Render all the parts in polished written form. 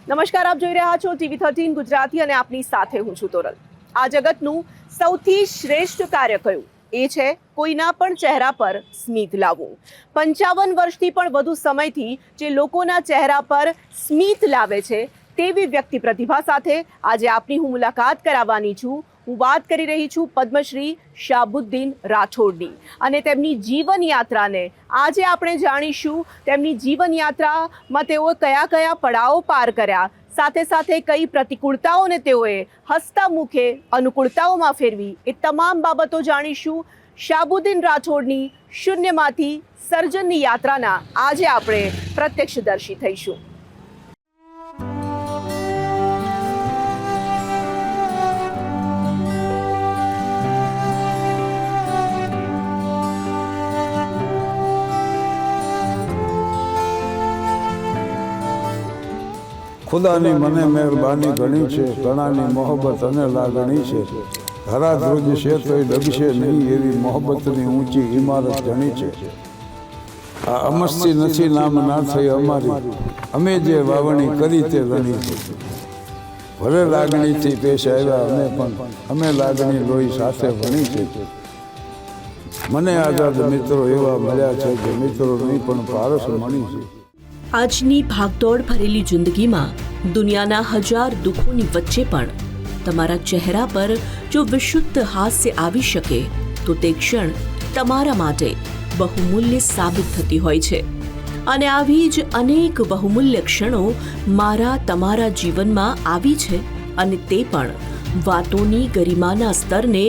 નમસ્કાર, આપ જોઈ રહ્યા છો TV13 ગુજરાતી અને આપની સાથે હું છું તોરલ। આ જગતનું સૌથી શ્રેષ્ઠ કાર્ય કયું? એ છે કોઈના પણ ચહેરા પર સ્મિત લાવવું। 55 વર્ષથી પણ વધુ સમયથી જે લોકોના ચહેરા પર સ્મિત લાવે છે તેવી વ્યક્તિ પ્રતિભા સાથે આજે આપની હું મુલાકાત કરાવવાની છું। હું વાત કરી રહી છું પદ્મશ્રી શાહબુદ્દીન રાઠોડની અને તેમની જીવન યાત્રાને આજે આપણે જાણીશું। તેમની જીવન યાત્રામાં તેઓએ કયા કયા પડાવો પાર કર્યા, સાથે સાથે કઈ પ્રતિકૂળતાઓને તેઓએ હસતા મુખે અનુકૂળતાઓમાં ફેરવી, એ તમામ બાબતો જાણીશું। શાહબુદ્દીન રાઠોડની શૂન્યમાંથી સર્જનની યાત્રાના આજે આપણે પ્રત્યક્ષદર્શી થઈશું। ખુદાની મને મહેરબાની ઘણી છે, ઘણાની મોહબ્બત અને લાગણી છે। ધરા ધ્રુજ છે તોય ડગશે નહીં એવી મોહબ્બતની ઊંચી ઇમારત ઘણી છે। આ અમસ્તી નથી નામ ના થઈ અમારી, અમે જે વાવણી કરી તે રણી છે। ભલે લાગણીથી પેશ આવ્યા અમે પણ, અમે લાગણી લોહી સાથે વણી છે। મને આઝાદ મિત્રો એવા મળ્યા છે કે મિત્રો નહીં પણ પારસ મણી છે। આજની ભાગદોડ ભરેલી જિંદગીમાં દુનિયાના હજાર દુઃખોની વચ્ચે પણ તમારા ચહેરા પર જો વિશુદ્ધ હાસ્ય આવી શકે તો તે ક્ષણ તમારા માટે બહુમૂલ્ય સાબિત થતી હોય છે। અને આવી જ અનેક બહુમૂલ્ય ક્ષણો મારા તમારા જીવનમાં આવી છે, અને તે પણ વાતોની ગરિમાના સ્તરને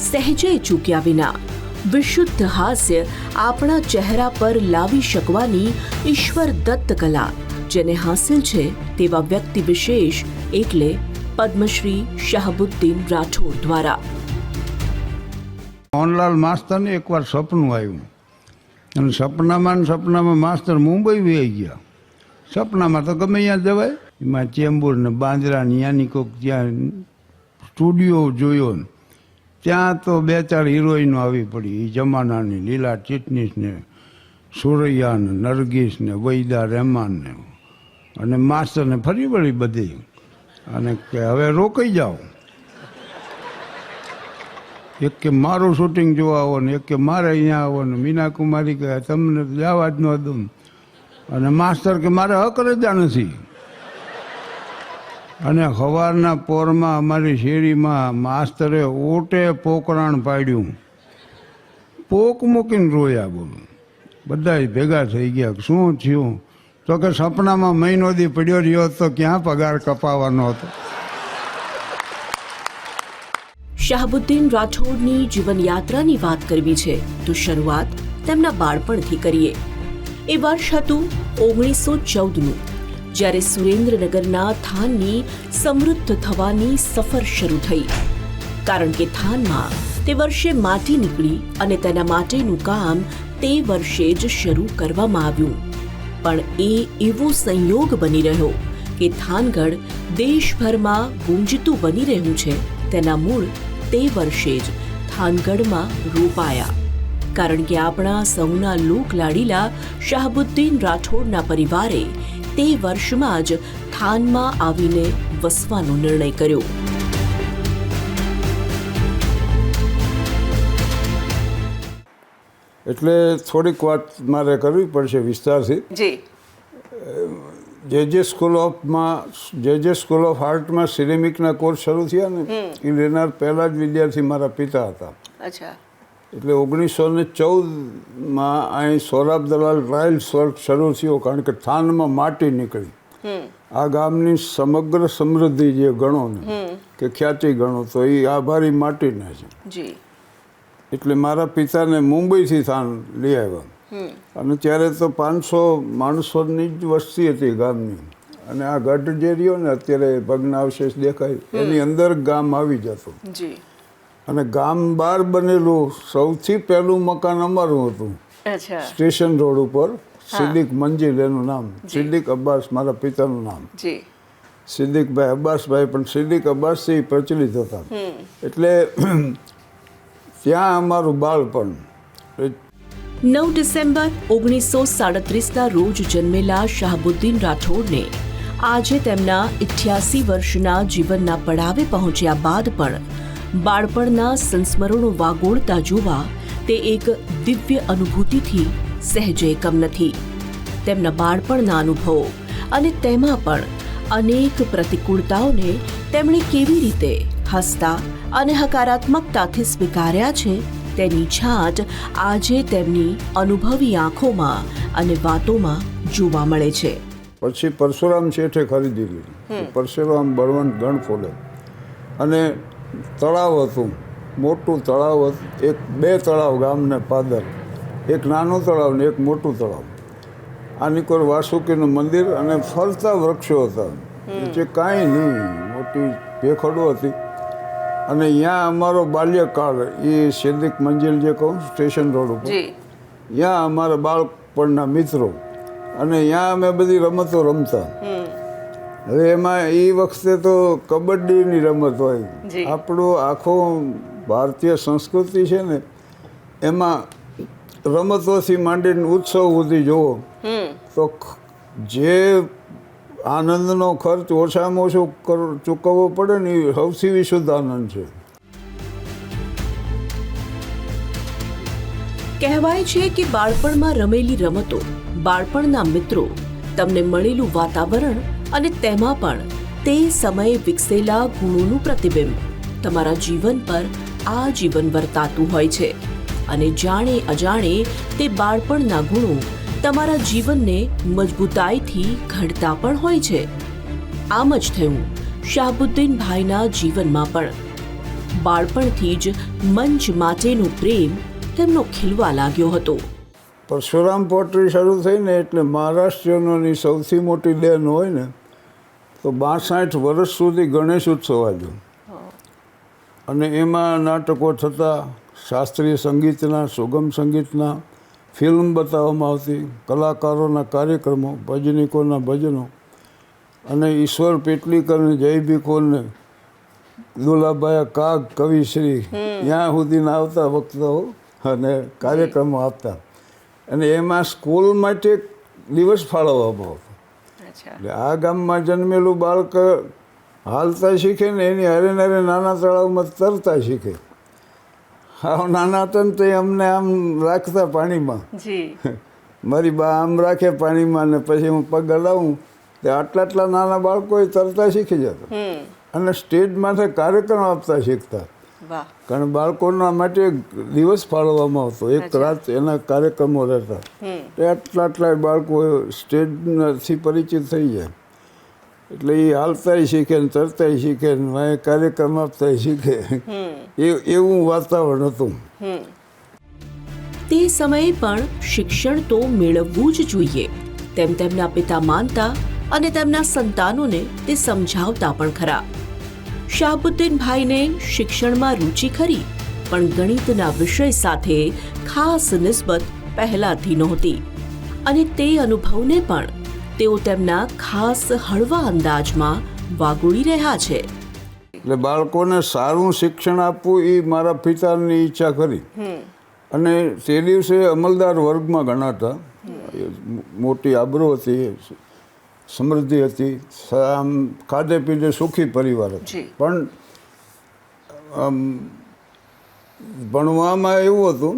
સહેજે ચૂક્યા વિના। વિશુદ્ધ હાસ્ય આપણા ચહેરા પર લાવી શકવાની ઈશ્વર દત્ત કલા જેને હાંસિલ છે તેવા વ્યક્તિ વિશેષ એટલે પદ્મશ્રી શાહબુદ્દીન રાઠોડ દ્વારા। મોહનલાલ માસ્તરને એકવાર સપનું આવ્યું અને સપનામાં માસ્તર મુંબઈ વહી ગયા। સપનામાં તો ગમે ત્યાં જવાય, એમાં ચેમ્બુર ને બાંદ્રા ને યાની કોક ત્યાં સ્ટુડિયો જોયો ને ત્યાં તો 2-4 હિરોઈનો આવી પડી એ જમાનાની, લીલા ચિટનીસ ને સુરૈયા ને નરગીસ ને વૈદા રહેમાન ને, અને માસ્તરને ફરી વળી બધી, અને કે હવે રોકાઈ જાઓ, એક કે મારું શૂટિંગ જોવા આવો ને એક કે મારે અહીંયા આવો ને। મીના કુમારી કહે તમને જવા જ ન દઉં, અને માસ્તર કે મારે હક રજા નથી। અને સવારના પોરમાં અમારી શેરીમાં માસ્તરે ઓટે પોકરાણ પાડ્યું, પોક મૂકીને રોયા। બોલું બધા ભેગા થઈ ગયા, શું થયું? તો કે સપનામાં મહિનો દી પડ્યો રહ્યો તો ક્યાં પગાર કપાવાનો હતો। શાહબુદ્દીન રાઠોડની જીવનયાત્રાની વાત કરવી છે તો શરૂઆત તેમના બાળપણથી કરીએ। એ વર્ષ હતું 1914નું, જ્યારે સુરેન્દ્રનગરના થાનની સમૃદ્ધ થવાની સફર શરૂ થઈ, કારણ કે થાનમાં તે વર્ષે માટી નીકળી અને તેના માટેનું કામ તે વર્ષે જ શરૂ કરવામાં આવ્યું। પણ એ એવો સંયોગ બની રહ્યો કે થાનગઢ દેશભરમાં ગુંજતું બની રહ્યું છે તેના મૂળ તે વર્ષે જ થાનગઢમાં રોપાયા, કારણ કે આપણા સૌના લોકલાડીલા શાહબુદ્દીન રાઠોડના પરિવારે તે વર્ષમાં જ થાનમાં આવીને વસવાનો નિર્ણય કર્યો। એટલે થોડીક વાત મારે કરવી પડશે વિસ્તારથી। જે સ્કૂલ ઓફ આર્ટમાં સિરેમિકના કોર્સ શરૂ થયા ને એ લેનાર પહેલા જ વિદ્યાર્થી મારા પિતા હતા। અચ્છા। એટલે 1914માં અહીં સોરાબ દલાલ ટ્રાયલ્સ વર્ક શરૂ થયો, કારણ કે થાનમાં માટી નીકળી। આ ગામની સમગ્ર સમૃદ્ધિ જે ગણો ને કે ખ્યાતિ ગણો તો એ આભારી માટીના છે। એટલે મારા પિતાને મુંબઈથી થાન લઈ આવ્યા, અને ત્યારે તો 500 માણસોની જ વસ્તી હતી ગામની, અને આ ગઢ જે રહ્યો ને અત્યારે ભગ્નાવશેષ દેખાય એની અંદર ગામ આવી જતું। અને ગામ બહાર બનેલું સૌથી પહેલું મકાન અમારું હતું, સ્ટેશન રોડ ઉપર, સિદ્દીક મંજિલ એનું નામ, સિદ્દીક અબ્બાસ મારા પિતાનું નામ, સિદ્દીકભાઈ અબ્બાસભાઈ, પણ સિદ્દીક અબ્બાસથી પ્રચલિત હતા। એટલે ત્યાં અમારું બાળપણ। 9 ડિસેમ્બર 1937ના રોજ જન્મેલા શાહબુદ્દીન રાઠોડને આજે તેમના 88 વર્ષના જીવનના પડાવે પહોંચ્યા બાદ પણ બાળપણના સંસ્મરણો વાગોળતા જોવા તે એક દિવ્ય અનુભૂતિથી સહેજે કમ નથી. તેમના બાળપણના અનુભવો અને તેમાં પણ અનેક પ્રતિકૂળતાઓને તેમણે કેવી રીતે હસતા અને હકારાત્મકતાથી સ્વીકાર્યા છે તેની છાંટ આજે તેમની અનુભવી આંખોમાં અને વાતોમાં જોવા મળે છે. પછી પરશુરામ શેઠે ખરીદી લીધી. પરશુરામ બળવંત ગણફોલે અને તળાવ હતું, મોટું તળાવ હતું. બે તળાવ ગામને પાદર, એક નાનું તળાવ ને એક મોટું તળાવ. આની કોઈ વાસુકીનું મંદિર અને ફરતા વૃક્ષો હતા, જે કાંઈ નહીં, મોટી ભેખડો હતી. અને અહીંયા અમારો બાલ્યકાળ, એ સિદ્દીક મંજિલ જે કહું સ્ટેશન રોડ ઉપર, ત્યાં અમારા બાળપણના મિત્રો, અને ત્યાં અમે બધી રમતો રમતા. હવે એમાં એ વખતે તો કબડ્ડીની રમત હોય. આપણો આખો ભારતીય સંસ્કૃતિ છે ને, એમાં રમતોથી માંડીને ઉત્સવ સુધી જુઓ તો જે આનંદનો ખર્ચ ઓછામાં ઓછો ચૂકવવો પડે ને એ સૌથી વિશુદ્ધ આનંદ છે. કહેવાય છે કે બાળપણમાં રમેલી રમતો, બાળપણના મિત્રો, તમને મળેલું વાતાવરણ અને તેમાં પણ તે સમયે વિકસેલા ગુણોનું પ્રતિબિંબ તમારા જીવન પર આજીવન વર્તાતું હોય છે. અને જાણે અજાણે તે બાળપણના ગુણો તમારા જીવનને મજબૂતાઈથી ઘડતા પણ હોય છે. આમ જ થયું શાહબુદ્દીનભાઈના જીવનમાં પણ. બાળપણથી જ મંચ માટેનો પ્રેમ તેમનો ખીલવા લાગ્યો હતો. પરશુરામ પોટ્રી શરૂ થઈને એટલે મહારાષ્ટ્રીયનોની સૌથી મોટી દેન હોય ને તો 62 વર્ષ સુધી ગણેશ ઉત્સવ આવ્યો. અને એમાં નાટકો થતા, શાસ્ત્રીય સંગીતના, સુગમ સંગીતના, ફિલ્મ બતાવવામાં આવતી, કલાકારોના કાર્યક્રમો, ભજનીકોના ભજનો, અને ઈશ્વર પેટલીકરને, જય ભીખોને, દુલાભાઈ કાગ કવિશ્રી, ત્યાં સુધીના આવતા વક્તાઓ અને કાર્યક્રમો આપતા. અને એમાં સ્કૂલ માટે દિવસ ફાળવવામાં આવતો. એટલે આ ગામમાં જન્મેલું બાળક હાલતા શીખે ને એની હારે હારે નાના તળાવમાં તરતા શીખે. હા, નાના હતા ને તો અમને આમ રાખતા પાણીમાં. મારી બા આમ રાખે પાણીમાં, ને પછી હું પગ હલાવું તે આટલા નાના બાળકો તરતા શીખી જતા. અને સ્ટેજ માથે કાર્યક્રમ આપતા શીખતા. કારણ બાળકોના માટે દિવસ ફાળવવામાં આવતો, એક રાત એના કાર્યક્રમો રહેતા. આટલા બાળકો સ્ટેજથી પરિચિત થઈ જાય. એટલે એ હાલતાય શીખે ને તરતાય શીખે ને કાર્યક્રમ આપતાય શીખે, એવું વાતાવરણ હતું. તે સમયે પણ શિક્ષણ તો મેળવવું જ જોઈએ તેમ તેમના પિતા માનતા અને તેમના સંતાનોને તે સમજાવતા પણ ખરા. શાહબુદ્દીનભાઈને શિક્ષણમાં રુચિ ખરી, પણ ગણિતના વિષય સાથે ખાસ નિસ્બત પહેલાથી નહોતી. અને તે અનુભવને પણ તેઓ તેમના ખાસ હળવા અંદાજમાં વાગોળી રહ્યા છે. એટલે બાળકોને સારું શિક્ષણ આપવું એ મારા પિતાની ઈચ્છા ખરી. અને તે દિવસે અમલદાર વર્ગમાં ગણાતા, મોટી આબરૂ હતી, સમૃદ્ધિ હતી, આમ ખાધે પીધે સુખી પરિવાર હતો. પણ ભણવામાં એવું હતું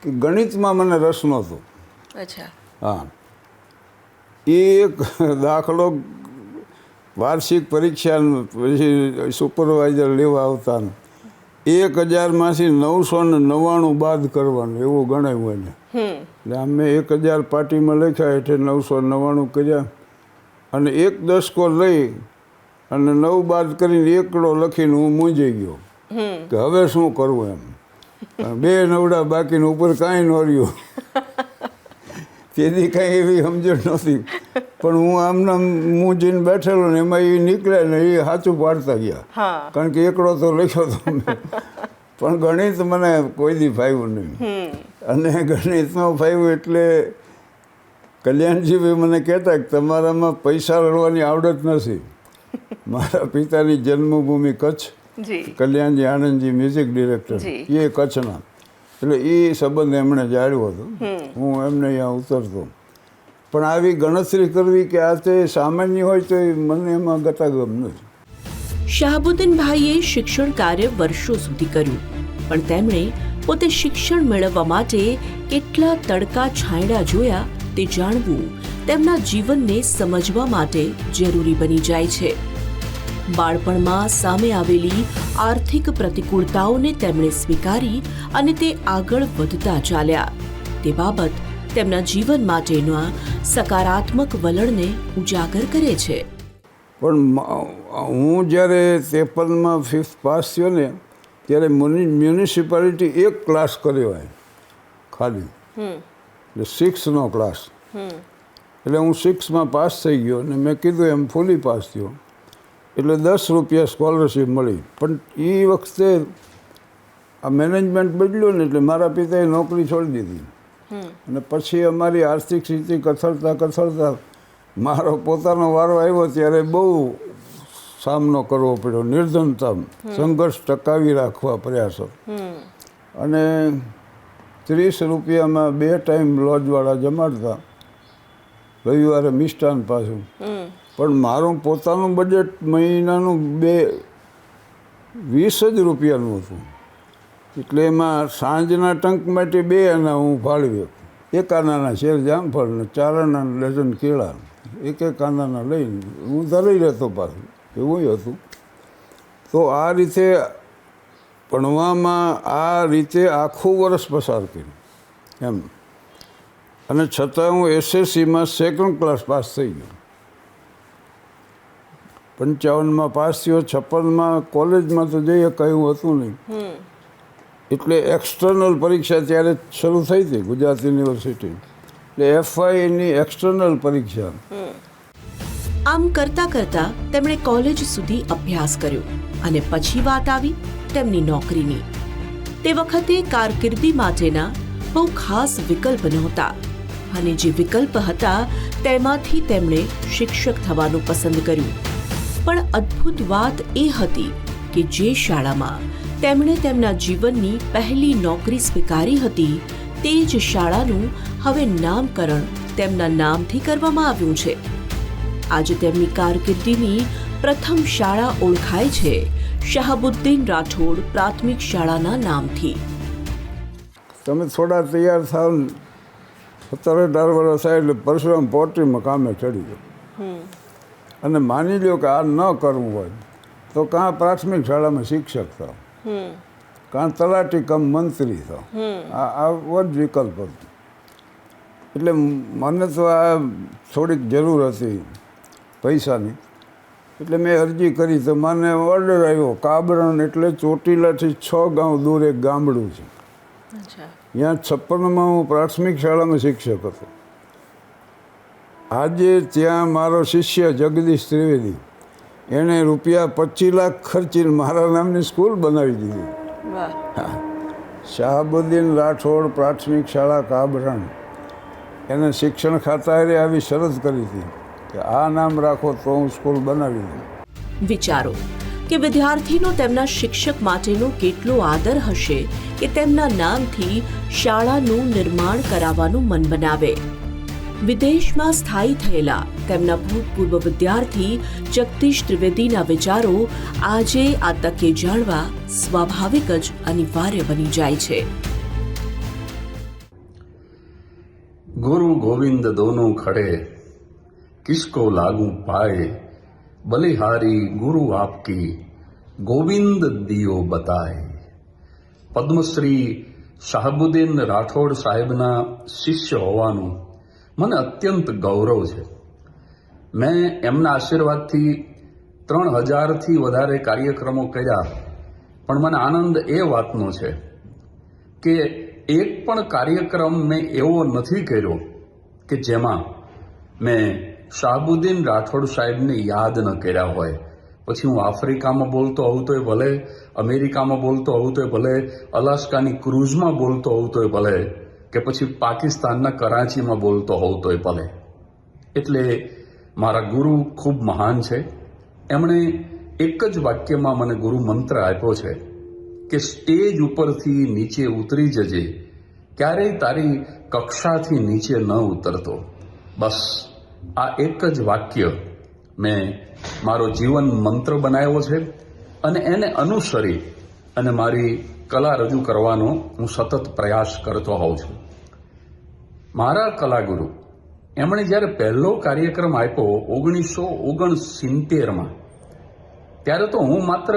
કે ગણિતમાં મને રસ નહોતો. હા, એ એક દાખલો વાર્ષિક પરીક્ષા પછી સુપરવાઇઝર લેવા આવતા, 1000માંથી 999 બાદ કરવાનું એવું ગણાયું એને. એટલે અમે 1000 પાટીમાં લખ્યા એટલે 999 કર્યા. અને એક દસકો લઈ અને 9 બાદ કરીને એકડો લખીને હું મૂંઝાઈ ગયો કે હવે શું કરવું એમ. 2 નવડા બાકીને ઉપર કાંઈ ન રહ્યું. તેથી કાંઈ એવી સમજણ નહોતી. પણ હું આમના મૂંઝીને બેઠેલો ને એમાં એ નીકળે ને એ સાચું પાડતા ગયા. કારણ કે એકડો તો લખ્યો હતો મેં. પણ ગણિત મને કોઈ દી ફાવ્યું નહીં. અને ગણિતમાં ફાવ્યું એટલે કલ્યાણજીભાઈ મને કહેતા કે તમારામાં પૈસા રળવાની આવડત નથી. મારા પિતાની જન્મભૂમિ કચ્છ, કલ્યાણજી આનંદજી મ્યુઝિક ડિરેક્ટર, એ કચ્છના. એટલે એ સંબંધ એમણે જાળ્યો હતો. હું એમને અહીંયા ઉતરતો પણ આવી ગણતરી કરવી કે આ તે સામાન્ય હોય તો એ મને એમાં ગતાગમ નથી. શાહબુદ્દીનભાઈએ શિક્ષણ કાર્ય વર્ષો સુધી કર્યું, પણ તેમણે પોતે શિક્ષણ મેળવવા માટે કેટલા તડકા છાંયડા જોયા તે જાણવું તેમના જીવનને સમજવા માટે જરૂરી બની જાય છે. બાળપણમાં સામે આવેલી આર્થિક પ્રતિકૂળતાઓને તેમણે સ્વીકારી અને તે આગળ વધતા ચાલ્યા. તે બાબત તેમના જીવન માટેના સકારાત્મક વલણને ઉજાગર કરે છે. પણ હું જ્યારે 53માં 5th પાસ થયો ને ત્યારે મ્યુનિસિપાલિટી એક ક્લાસ કર્યો હોય ખાલી, એટલે 6નો ક્લાસ. એટલે હું 6માં પાસ થઈ ગયો અને મેં કીધું એમ ફૂલી પાસ થયો એટલે 10 રૂપિયા સ્કોલરશીપ મળી. પણ એ વખતે આ મેનેજમેન્ટ બદલ્યું ને એટલે મારા પિતાએ નોકરી છોડી દીધી અને પછી અમારી આર્થિક સ્થિતિ કથળતા મારો પોતાનો વારો આવ્યો ત્યારે બહુ સામનો કરવો પડ્યો, નિર્ધનતા, સંઘર્ષ ટકાવી રાખવા પ્રયાસો. અને 30 રૂપિયામાં 2 ટાઈમ લોજવાળા જમાડતા, રવિવારે મિષ્ટાન પાછું. પણ મારું પોતાનું બજેટ મહિનાનું 20 જ રૂપિયાનું હતું. એટલે એમાં સાંજના ટંક માટે 2 આના હું ફાળવ્યો, 1 આનાના શેર જામફળ ને 4 આનાના ડઝન કેળા, 1 આનાના લઈને હું ધરી રહેતો પાછું, એવું હતું. તો આ રીતે ભણવામાં આ રીતે આખું વર્ષ પસાર કર્યું એમ. અને છતાં હું SSCમાં 2nd ક્લાસ પાસ થઈ ગયો. 55માં પાસ થયો, 56માં કોલેજમાં તો જઈએ કહ્યું હતું નહીં. એટલે એક્સટર્નલ પરીક્ષા ત્યારે શરૂ થઈ હતી ગુજરાત યુનિવર્સિટી, એટલે FYની એક્સટર્નલ પરીક્ષા. આમ કરતા કરતા તેમણે કોલેજ સુધી અભ્યાસ કર્યો અને પછી વાત આવી તેમની નોકરીની. તે વખતે કારકિર્દી માટેના બહુ ખાસ વિકલ્પ નહોતા અને જે વિકલ્પ હતા તેમાંથી તેમણે શિક્ષક થવાનું પસંદ કર્યું. પણ અદ્ભુત વાત એ હતી કે જે શાળામાં તેમણે તેમના જીવનની પહેલી નોકરી સ્વીકારી હતી તે જ શાળાનું હવે નામકરણ તેમના નામથી કરવામાં આવ્યું છે. આજે તેમની કારકિર્દીની પ્રથમ શાળા ઓળખાય છે શાહબુદ્દીન રાઠોડ પ્રાથમિક શાળાના નામથી. તમે થોડા તૈયાર થાવ 17-18 વર્ષ થાય એટલે પરશુરામ પોટ્રીમાં કામે ચડી ગયો. અને માની લો કે આ ન કરવું હોય તો કાં પ્રાથમિક શાળામાં શિક્ષક થાવ, કાં તલાટી કમ મંત્રી થાવ, આ જ વિકલ્પ હતો. એટલે મને તો આ થોડીક જરૂર હતી પૈસાની, એટલે મેં અરજી કરી તો મને ઓર્ડર આવ્યો. કાબરણ એટલે ચોટીલાથી 6 ગાંવ દૂર એક ગામડું છે, ત્યાં 56માં હું પ્રાથમિક શાળામાં શિક્ષક હતો. આજે ત્યાં મારો શિષ્ય જગદીશ ત્રિવેદી એણે રૂપિયા 25 લાખ ખર્ચીને મારા નામની સ્કૂલ બનાવી દીધી. શાહબુદ્દીન રાઠોડ પ્રાથમિક શાળા કાબરણ, એને શિક્ષણ ખાતાએ આવી શરત કરી હતી કે આ નામ રાખો તો હું સ્કૂલ બનાવી દઉં. વિચારો કે વિદ્યાર્થીનો તેમના શિક્ષક માટેનો કેટલો આદર હશે કે તેમના નામથી શાળાનું નિર્માણ કરાવવાનું મન બનાવે. વિદેશમાં સ્થાયી થયેલા તેમના ભૂતપૂર્વ વિદ્યાર્થી જગદીશ ત્રિવેદીના વિચારો આજે આ તકે જાણવા સ્વાભાવિક જ અનિવાર્ય બની જાય છે. गुरु गोविंद दोनों खड़े किसको लागू पाए, बलिहारी गुरु आपकी गोविंद दियो बताए. પદ્મશ્રી શાહબુદ્દીન રાઠોડ સાહેબના શિષ્ય હોવાનું મને અત્યંત ગૌરવ છે. મેં એમના આશીર્વાદથી 3000થી વધારે કાર્યક્રમો કર્યા, પણ મને આનંદ એ વાતનો છે કે એક પણ કાર્યક્રમ મેં એવો નથી કર્યો કે જેમાં મેં શાહબુદ્દીન રાઠોડ સાહેબને યાદ ન કર્યા હોય. પછી હું આફ્રિકામાં બોલતો હોઉં તોય ભલે, અમેરિકામાં બોલતો હોઉં તોય ભલે, અલાસ્કાની ક્રૂઝમાં બોલતો હોઉં તોય ભલે, કે પછી પાકિસ્તાનના કરાચીમાં બોલતો હોઉં તોય ભલે. એટલે મારા ગુરુ ખૂબ મહાન છે. એમણે એક જ વાક્યમાં મને ગુરુ મંત્ર આપ્યો છે કે સ્ટેજ ઉપરથી નીચે ઉતરી જજે, ક્યારેય તારી કક્ષાથી નીચે ન ઉતરતો. બસ આ એક જ વાક્ય મેં મારો જીવન મંત્ર બનાવ્યો છે અને એને અનુસરી અને મારી કલા રજૂ કરવાનો હું સતત પ્રયાસ કરતો હોઉં છું. મારા કલાગુરુ એમણે જ્યારે પહેલો કાર્યક્રમ આપ્યો 1969માં, ત્યારે તો હું માત્ર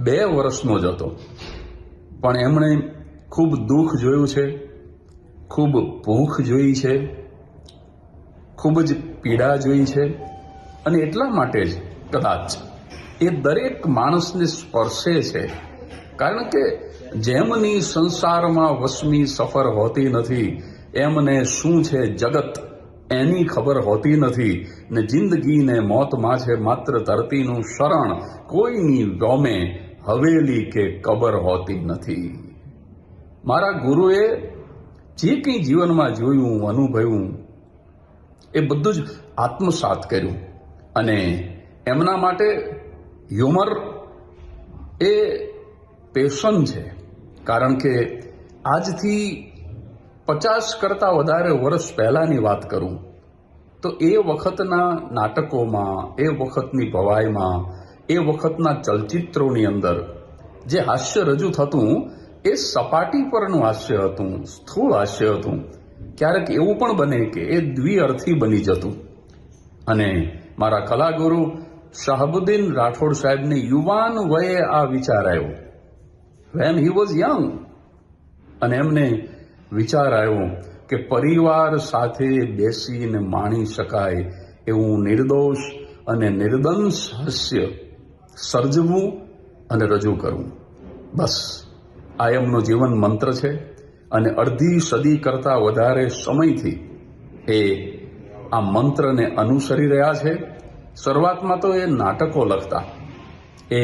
2 વર્ષનો જ હતો, પણ એમણે ખૂબ દુઃખ જોયું છે, ખૂબ ભૂખ જોઈ છે, ખૂબ જ પીડા જોઈ છે, અને એટલા માટે જ કદાચ એ દરેક માણસને સ્પર્શે છે. કારણ કે જેમની સંસારમાં વસમી સફર હોતી નથી, એમને શું છે જગત એની ખબર હોતી નથી, ને જિંદગીને મોતમાં છે માત્ર ધરતીનું શરણ, કોઈની વ્યોમે હવેલી કે કબર હોતી નથી. મારા ગુરુએ જે કંઈ જીવનમાં જોયું, અનુભવ્યું, એ બધું જ આત્મસાત કર્યું. અને એમના માટે હ્યુમર એ પેશન છે. કારણ કે આજથી 50 કરતાં વધારે વર્ષ પહેલાંની વાત કરું તો એ વખતના નાટકોમાં, એ વખતની ભવાઈમાં, એ વખતના ચલચિત્રોની અંદર જે હાસ્ય રજૂ થતું એ સપાટી પરનું હાસ્ય હતું, સ્થૂળ હાસ્ય હતું. ક્યારેક એવું પણ બને કે એ દ્વિઅર્થી બની જતું. અને મારા કલાગુરુ શાહબુદ્દીન રાઠોડ સાહેબને યુવાન વયે આ વિચાર આવ્યો, વેન હી વોઝ યંગ. અને એમને વિચાર આવ્યો કે પરિવાર સાથે બેસીને માણી શકાય એવું નિર્દોષ અને નિર્દંશ હાસ્ય સર્જવું અને રજૂ કરવું. બસ આ એમનો જીવન મંત્ર છે. અને અડધી સદી કરતાં વધારે સમયથી એ આ મંત્રને અનુસરી રહ્યા છે. શરૂઆતમાં તો એ નાટકો લખતા, એ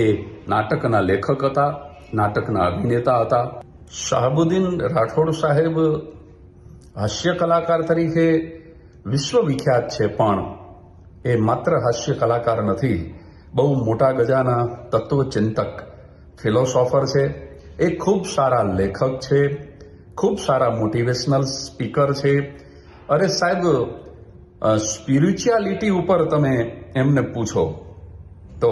નાટકના લેખક હતા, નાટકના અભિનેતા હતા. શાહબુદ્દીન રાઠોડ સાહેબ હાસ્ય કલાકાર તરીકે વિશ્વવિખ્યાત છે, પણ એ માત્ર હાસ્ય કલાકાર નથી, બહુ મોટા ગજાના તત્વચિંતક, ફિલોસોફર છે. એ ખૂબ સારા લેખક છે, ખૂબ સારા મોટિવેશનલ સ્પીકર છે. અરે સાહેબ, સ્પિરિચ્યુઆલિટી ઉપર તમે એમને પૂછો તો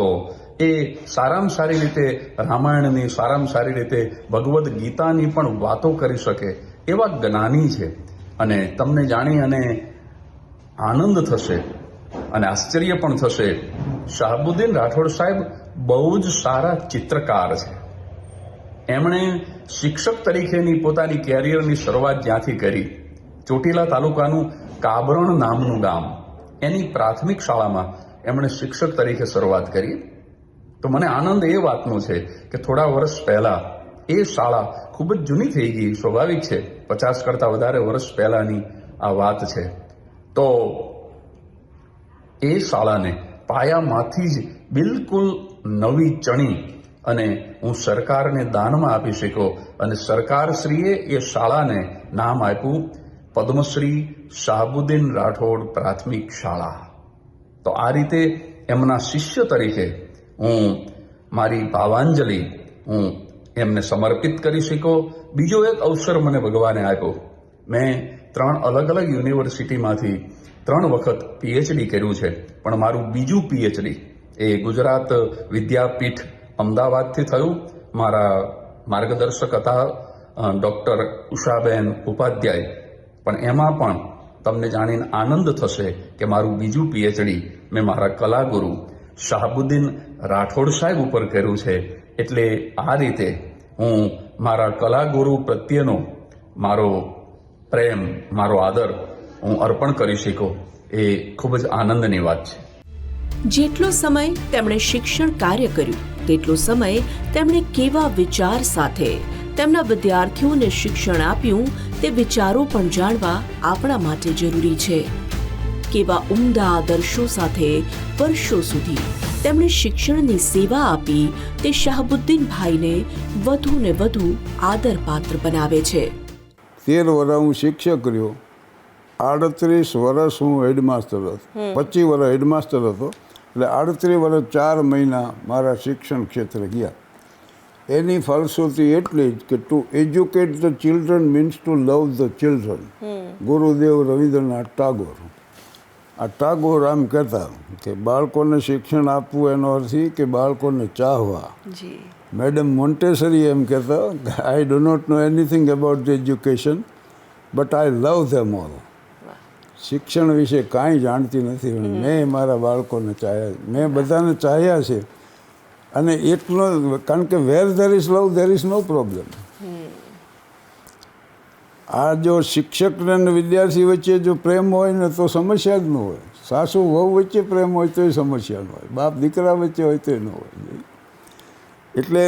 એ સારામાં સારી રીતે રામાયણની, સારામાં સારી રીતે ભગવદ્ ગીતાની પણ વાતો કરી શકે એવા જ્ઞાની છે. અને તમને જાણી અને આનંદ થશે અને આશ્ચર્ય પણ થશે, શાહબુદ્દીન રાઠોડ સાહેબ બહુ જ સારા ચિત્રકાર છે. એમણે શિક્ષક તરીકેની પોતાની કેરિયરની શરૂઆત જ્યાંથી કરી, ચોટીલા તાલુકાનું કાબરણ નામનું ગામ, એની પ્રાથમિક શાળામાં એમણે શિક્ષક તરીકે શરૂઆત કરી. તો મને આનંદ એ વાતનો છે કે થોડા વર્ષ પહેલાં એ શાળા ખૂબ જ જૂની થઈ ગઈ, સ્વાભાવિક છે, 50 કરતાં વધારે વર્ષ પહેલાંની આ વાત છે. તો એ શાળાને પાયામાંથી જ બિલકુલ નવી ચણી અને હું સરકારને દાનમાં આપી શક્યો. અને સરકારશ્રીએ એ શાળાને નામ આપ્યું પદ્મશ્રી શાહબુદ્દીન રાઠોડ પ્રાથમિક શાળા. તો આ રીતે એમના શિષ્ય તરીકે હું મારી ભાવાંજલિ હું એમને સમર્પિત કરી શક્યો. બીજો એક અવસર મને ભગવાને આપ્યો. મેં 3 અલગ અલગ યુનિવર્સિટીમાંથી 3 વખત પીએચડી કર્યું છે, પણ મારું બીજું પીએચડી એ ગુજરાત વિદ્યાપીઠ અમદાવાદથી થયું. મારા માર્ગદર્શક હતા ડૉક્ટર ઉષાબેન ઉપાધ્યાય. પણ એમાં પણ તમને જાણીને આનંદ થશે કે મારું બીજું પીએચડી મેં મારા કલાગુરુ શાહબુદ્દીન રાઠોડ સાહેબ ઉપર કર્યું છે. એટલે આ રીતે હું મારા કલાગુરુ પ્રત્યેનો મારો પ્રેમ, મારો આદર હું અર્પણ કરી શક્યો. એ ખૂબ જ આનંદની વાત છે. જેટલો સમય તેમણે શિક્ષણ કાર્ય કર્યું, તેટલો સમય તેમણે કેવા વિચાર સાથે તેમના વિદ્યાર્થીઓને શિક્ષણ આપ્યું તે વિચારો પણ જાણવા આપણા માટે જરૂરી છે. કેવા ઉમદા આદર્શો સાથે વર્ષો સુધી તેમણે શિક્ષણની સેવા આપી તે શાહબુદ્દીનભાઈને વધુ ને વધુ આદરપાત્ર બનાવે છે. 13 વર્ષ હું શિક્ષક રહ્યો, 38 વર્ષ હું હેડમાસ્ટર હતો, 25 વર્ષ હેડમાસ્ટર હતો. એટલે 38 વર્ષ 4 મહિના મારા શિક્ષણ ક્ષેત્રે ગયા. એની ફલશ્રુતિ એટલી જ કે to educate the children means to love the children, Gurudev Rabindranath Tagore. આ ટાગોર આમ કહેતા કે બાળકોને શિક્ષણ આપવું એનો અર્થ એ કે બાળકોને ચાહવા. જી. મેડમ મોન્ટેસરી એમ કહેતા I do not know anything about the education but I love them all. શિક્ષણ વિશે કાંઈ જાણતી નથી, મેં મારા બાળકોને ચાહ્યા, મેં બધાને ચાહ્યા છે. અને એટલો, કારણ કે where there is love there is no problem. આ જો શિક્ષક અને વિદ્યાર્થી વચ્ચે જો પ્રેમ હોય ને તો સમસ્યા જ ન હોય. સાસુ વહુ વચ્ચે પ્રેમ હોય તોય સમસ્યા ન હોય, બાપ દીકરા વચ્ચે હોય તોય ન હોય. એટલે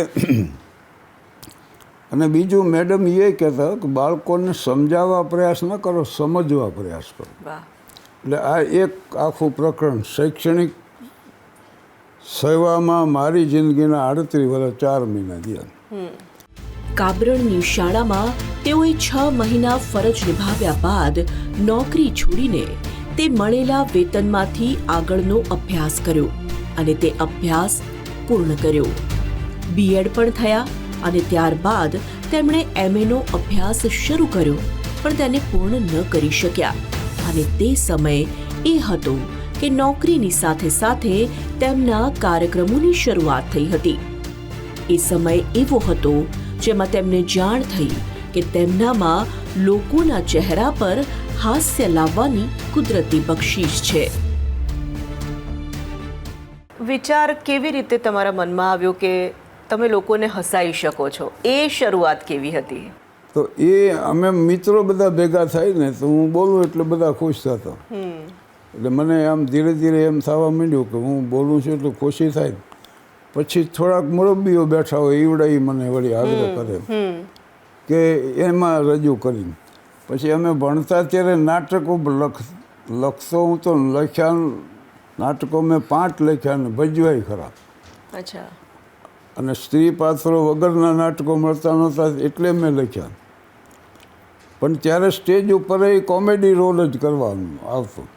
અને બીજું મેડમ એ કહેતા કે બાળકોને સમજાવવા પ્રયાસ ન કરો, સમજવા પ્રયાસ કરો. એટલે આ એક આખું પ્રકરણ શૈક્ષણિક સેવામાં મારી જિંદગીના 38 વર્ષ 4 મહિના ગયા. કાબરણની શાળામાં તેઓએ 6 મહિના ફરજ નિભાવ્યા બાદ નોકરી છોડીને તે મળેલા વેતનમાંથી આગળનો અભ્યાસ કર્યો અને તે અભ્યાસ પૂર્ણ કર્યો. બીએડ પણ થયા અને ત્યારબાદ તેમણે એમએનો અભ્યાસ શરૂ કર્યો, પણ તેને પૂર્ણ ન કરી શક્યા. અને તે સમય એ હતો કે નોકરીની સાથે સાથે તેમના કાર્યક્રમોની શરૂઆત થઈ હતી. એ સમય એવો હતો જેમાં તેમને જાણ થઈ કે તેમનામાં લોકોના ચહેરા પર હાસ્ય લાવવાની કુદરતી બક્ષિસ છે. વિચાર કેવી રીતે તમારા મનમાં આવ્યો કે તમે લોકોને હસાવી શકો છો? એ શરૂઆત કેવી હતી? તો એ અમે મિત્રો બધા ભેગા થાય ને તો હું બોલું એટલે બધા ખુશ થતા. એટલે મને આમ ધીરે ધીરે એમ થવા માંડ્યું કે હું બોલું છું એટલે ખુશી થાય. પછી થોડાક મુરબ્બીઓ બેઠા હોય ઈવડાઈ મને વળી આગ્રહ કરે કે એમાં રજૂ કરી. પછી અમે ભણતા ત્યારે નાટકો લખતો હું તો લખ્યા નાટકો મેં 5 લખ્યા ને ભજવાય ખરા. અચ્છા. અને સ્ત્રી પાત્રો વગરના નાટકો મળતા નહોતા એટલે મેં લખ્યા. પણ ત્યારે સ્ટેજ ઉપર એ કોમેડી રોલ જ કરવાનું આવતો.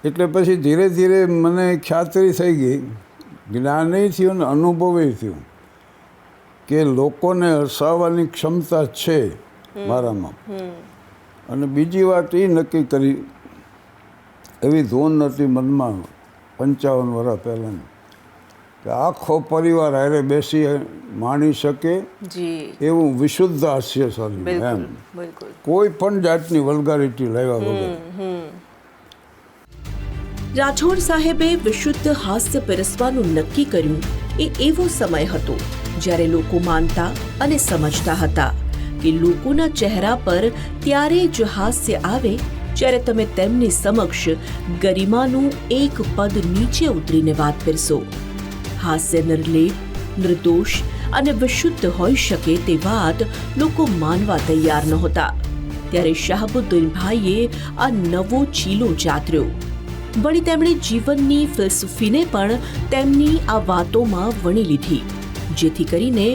એટલે પછી ધીરે ધીરે મને ખ્યાતરી થઈ ગઈ, જ્ઞાનય થયું ને અનુભવે થયું કે લોકોને હસાવવાની ક્ષમતા છે મારામાં. અને બીજી વાત એ નક્કી કરી, એવી ધૂન હતી મનમાં 55 વર્ષ પહેલાંની કે આખો પરિવાર હારે બેસી માણી શકે એવું વિશુદ્ધ હાસ્ય સર્જ્યું. એમ કોઈ પણ જાતની વલ્ગારિટી લાવ્યા વગર. રાઠોડ સાહેબે વિશુદ્ધ હાસ્ય પીરસવાનું નક્કી કર્યું. એ એવો સમય હતો જ્યારે લોકો માનતા અને સમજતા હતા કે લોકોના ચહેરા પર ત્યારે જ હાસ્ય આવે જ્યારે તમે તેમની સમક્ષ ગરિમાનું એક પદ નીચે ઉતરીને વાત પીરસો. હાસ્ય નિર્લેપ, નિર્દોષ અને વિશુદ્ધ હોઈ શકે તે વાત લોકો માનવા તૈયાર નહોતા. ત્યારે શાહબુદ્દીનભાઈએ આ નવો ચીલો ચાતર્યો. વળી તેમણે જીવનની ફિલસૂફીને પણ તેમની આ વાતોમાં વણી લીધી, જેથી કરીને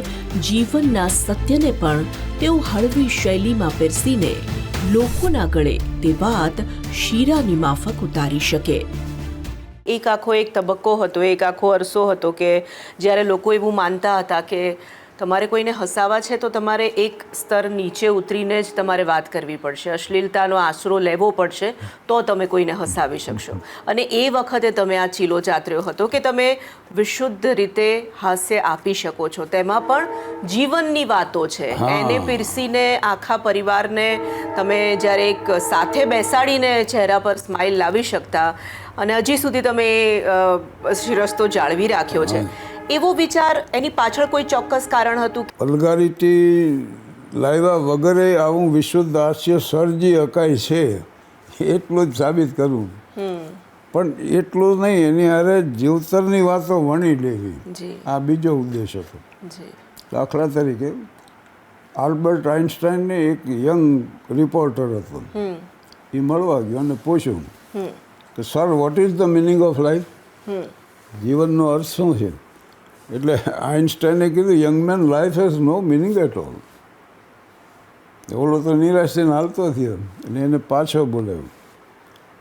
જીવનના સત્યને પણ તેઓ હળવી શૈલીમાં પીરસીને લોકોના ગળે તે વાત શીરાની માફક ઉતારી શકે. એક આખો એક તબક્કો હતો, એક આખો અરસો હતો કે જ્યારે લોકો એવું માનતા હતા કે તમારે કોઈને હસાવા છે તો તમારે એક સ્તર નીચે ઉતરીને જ તમારે વાત કરવી પડશે, અશ્લીલતાનો આશરો લેવો પડશે તો તમે કોઈને હસાવી શકશો. અને એ વખતે તમે આ ચીલો ચાતર્યો હતો કે તમે વિશુદ્ધ રીતે હાસ્ય આપી શકો છો, તેમાં પણ જીવનની વાતો છે એને પીરસીને આખા પરિવારને તમે જ્યારે એક સાથે બેસાડીને ચહેરા પર સ્માઇલ લાવી શકતા અને હજી સુધી તમે શિરસ્તો જાળવી રાખ્યો છે. એવો વિચાર, એની પાછળ કોઈ ચોક્કસ કારણ હતું? વલ્ગારિટી લાવ્યા વગરે આવું વિશુદ્ધ હાસ્ય સર્જી શકાય છે એટલું જ સાબિત કરવું. પણ એટલું નહીં, એની હારે જીવતરની વાતો વણી લેવી, આ બીજો ઉદ્દેશ હતો. દાખલા તરીકે આલ્બર્ટ આઇન્સ્ટાઈનને એક યંગ રિપોર્ટર હતો, એ મળવા ગયો અને પૂછ્યું કે sir, what is the meaning of life? જીવનનો અર્થ શું છે? એટલે આઇન્સ્ટાઈને કીધું, young man, life has no meaning at all. ઓલો તો નિરાશ થઈને હાલતો થયો અને એને પાછો બોલાવ્યો.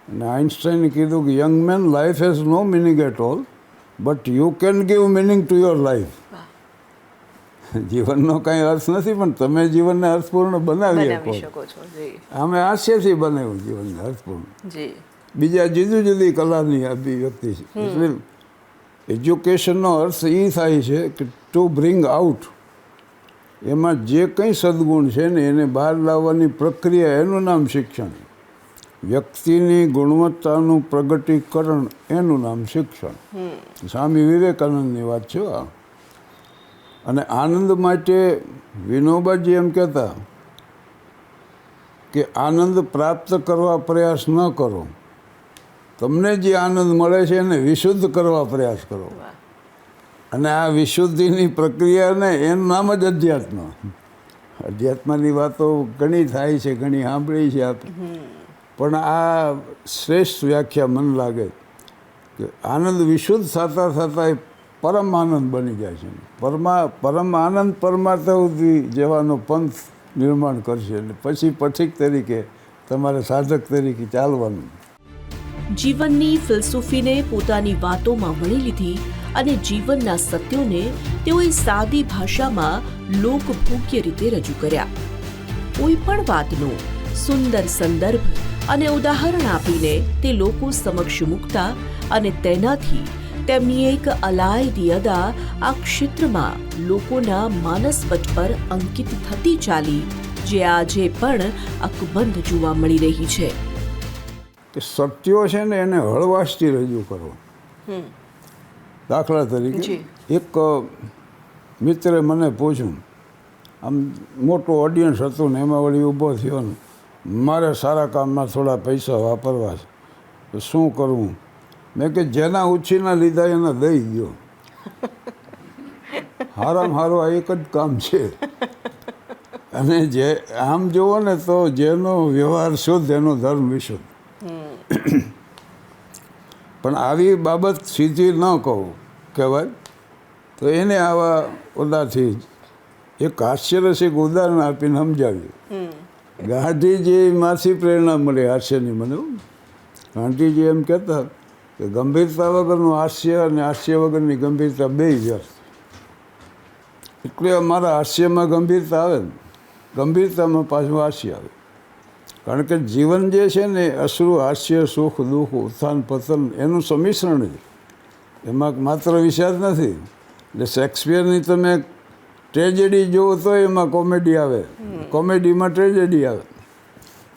અને આઇન્સ્ટાઈને કીધું કે young man, life has no meaning at all but you can give meaning to your life. જીવનનો કાંઈ અર્થ નથી પણ તમે જીવનને અર્થપૂર્ણ બનાવી શકો છો. અમે હાસ્યથી બનાવ્યું જીવનને અર્થપૂર્ણ. બીજા જુદી જુદી કલાની અભિવ્યક્તિ છે. એટલે એજ્યુકેશનનો અર્થ એ થાય છે કે ટુ બ્રિંગ આઉટ, એમાં જે કંઈ સદગુણ છે ને એને બહાર લાવવાની પ્રક્રિયા, એનું નામ શિક્ષણ. વ્યક્તિની ગુણવત્તાનું પ્રગટીકરણ, એનું નામ શિક્ષણ. સ્વામી વિવેકાનંદની વાત છે આ. અને આનંદ માટે વિનોબાજી એમ કહેતા કે આનંદ પ્રાપ્ત કરવા પ્રયાસ ન કરો, તમને જે આનંદ મળે છે એને વિશુદ્ધ કરવા પ્રયાસ કરો. અને આ વિશુદ્ધિની પ્રક્રિયાને એનું નામ જ અધ્યાત્મ. અધ્યાત્મની વાતો ઘણી થાય છે, ઘણી સાંભળી છે આપણે, પણ આ શ્રેષ્ઠ વ્યાખ્યા મને લાગે કે આનંદ વિશુદ્ધ થતાં થતાં એ પરમ આનંદ બની જાય છે. પરમ આનંદ પરમાર્થ સુધી જવાનો પંથ નિર્માણ કરશે. એટલે પછી પથિક તરીકે તમારે સાધક તરીકે ચાલવાનું. જીવનની ફિલસૂફીને પોતાની વાતોમાં વણી લીધી અને જીવનના સત્યોને તેઓએ સાદી ભાષામાં લોકભોગ્ય રીતે રજૂ કર્યા. કોઈ પણ વાતનો સુંદર સંદર્ભ અને ઉદાહરણ આપીને તે લોકો સમક્ષ મૂકતા અને તેનાથી તેમની એક અલાયદી અદા આ ક્ષેત્રમાં લોકોના માનસપટ પર અંકિત થતી ચાલી, જે આજે પણ અકબંધ જોવા મળી રહી છે. કે સત્યો છે ને એને હળવાશથી રજૂ કરો. દાખલા તરીકે એક મિત્રે મને પૂછ્યું, આમ મોટું ઓડિયન્સ હતું ને એમાં વળી ઊભો થયો ને, મારે સારા કામમાં થોડા પૈસા વાપરવા છે, તો શું કરવું? મેં કે જેના ઉછીના લીધા એને દઈ ગયો. હારામાં હારું આ એક જ કામ છે. અને જે આમ જુઓ ને તો જેનો વ્યવહાર શુદ્ધ એનો ધર્મ વિશુદ્ધ. પણ આવી બાબત સીધી ન કહું કહેવાય, તો એને આવા ઓલાથી એક હાસ્યરસિક ઉદાહરણ આપીને સમજાવ્યું. ગાંધીજીમાંથી પ્રેરણા મળી હાસ્યની મને. ગાંધીજી એમ કહેતા કે ગંભીરતા વગરનું હાસ્ય અને હાસ્ય વગરની ગંભીરતા બે વ્યર્થ. એટલે અમારા હાસ્યમાં ગંભીરતા આવે ને ગંભીરતામાં પાછું હાસ્ય આવે. કારણ કે જીવન જે છે ને અશ્રુ, હાસ્ય, સુખ, દુઃખ, ઉત્થાન પતન એનું સંમિશ્રણ છે. એમાં માત્ર વિષાદ નથી. એટલે શેક્સપિયરની તમે ટ્રેજેડી જુઓ તો એમાં કોમેડી આવે, કોમેડીમાં ટ્રેજેડી આવે.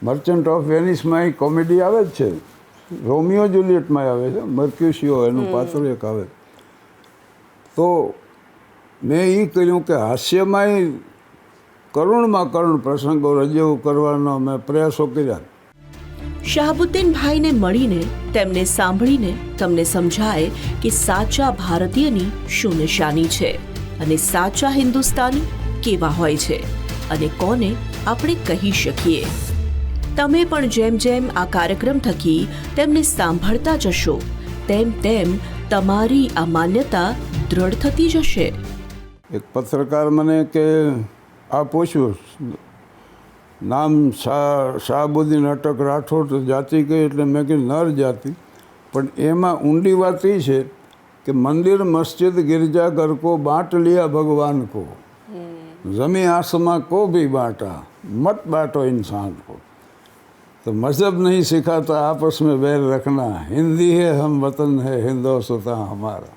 મર્ચન્ટ ઓફ વેનિસમાં એ કોમેડી આવે જ છે. રોમિયો જુલિયટમાં આવે છે, મર્ક્યુશિયો એનું પાત્ર એક આવે. તો મેં એ કર્યું કે હાસ્યમાંય કરુણમાં કરુણ પ્રસંગો રજૂ કરવાનો મેં પ્રયાસો કર્યા. શાહબુદ્દીનભાઈને મળીને, તેમને સાંભળીને તમને સમજાય કે સાચા ભારતીયની શું નિશાની છે અને સાચા હિન્દુસ્તાની કેવા હોય છે અને કોને આપણે કહી શકીએ. તમે પણ જેમ જેમ આ કાર્યક્રમ થકી તેમને સાંભળતા જશો તેમ તેમ તમારી આ માન્યતા દ્રઢ થતી જશે. એક પત્રકાર મને કે આ પૂછ્યું, નામ શાહબુદ્દીન અટક રાઠોડ, જાતિ કઈ? એટલે મેં કીધું નર જાતિ. પણ એમાં ઊંડી વાત એ છે કે મંદિર, મસ્જિદ, गिरजाघर को बांट लिया भगवान को, जमी आसमां को भी बांटा, मत बांटो इंसान को. तो मजहब नहीं सिखाता आपस में बैर रखना, हिंदी है हम वतन है हिंदोस्तान हमारा.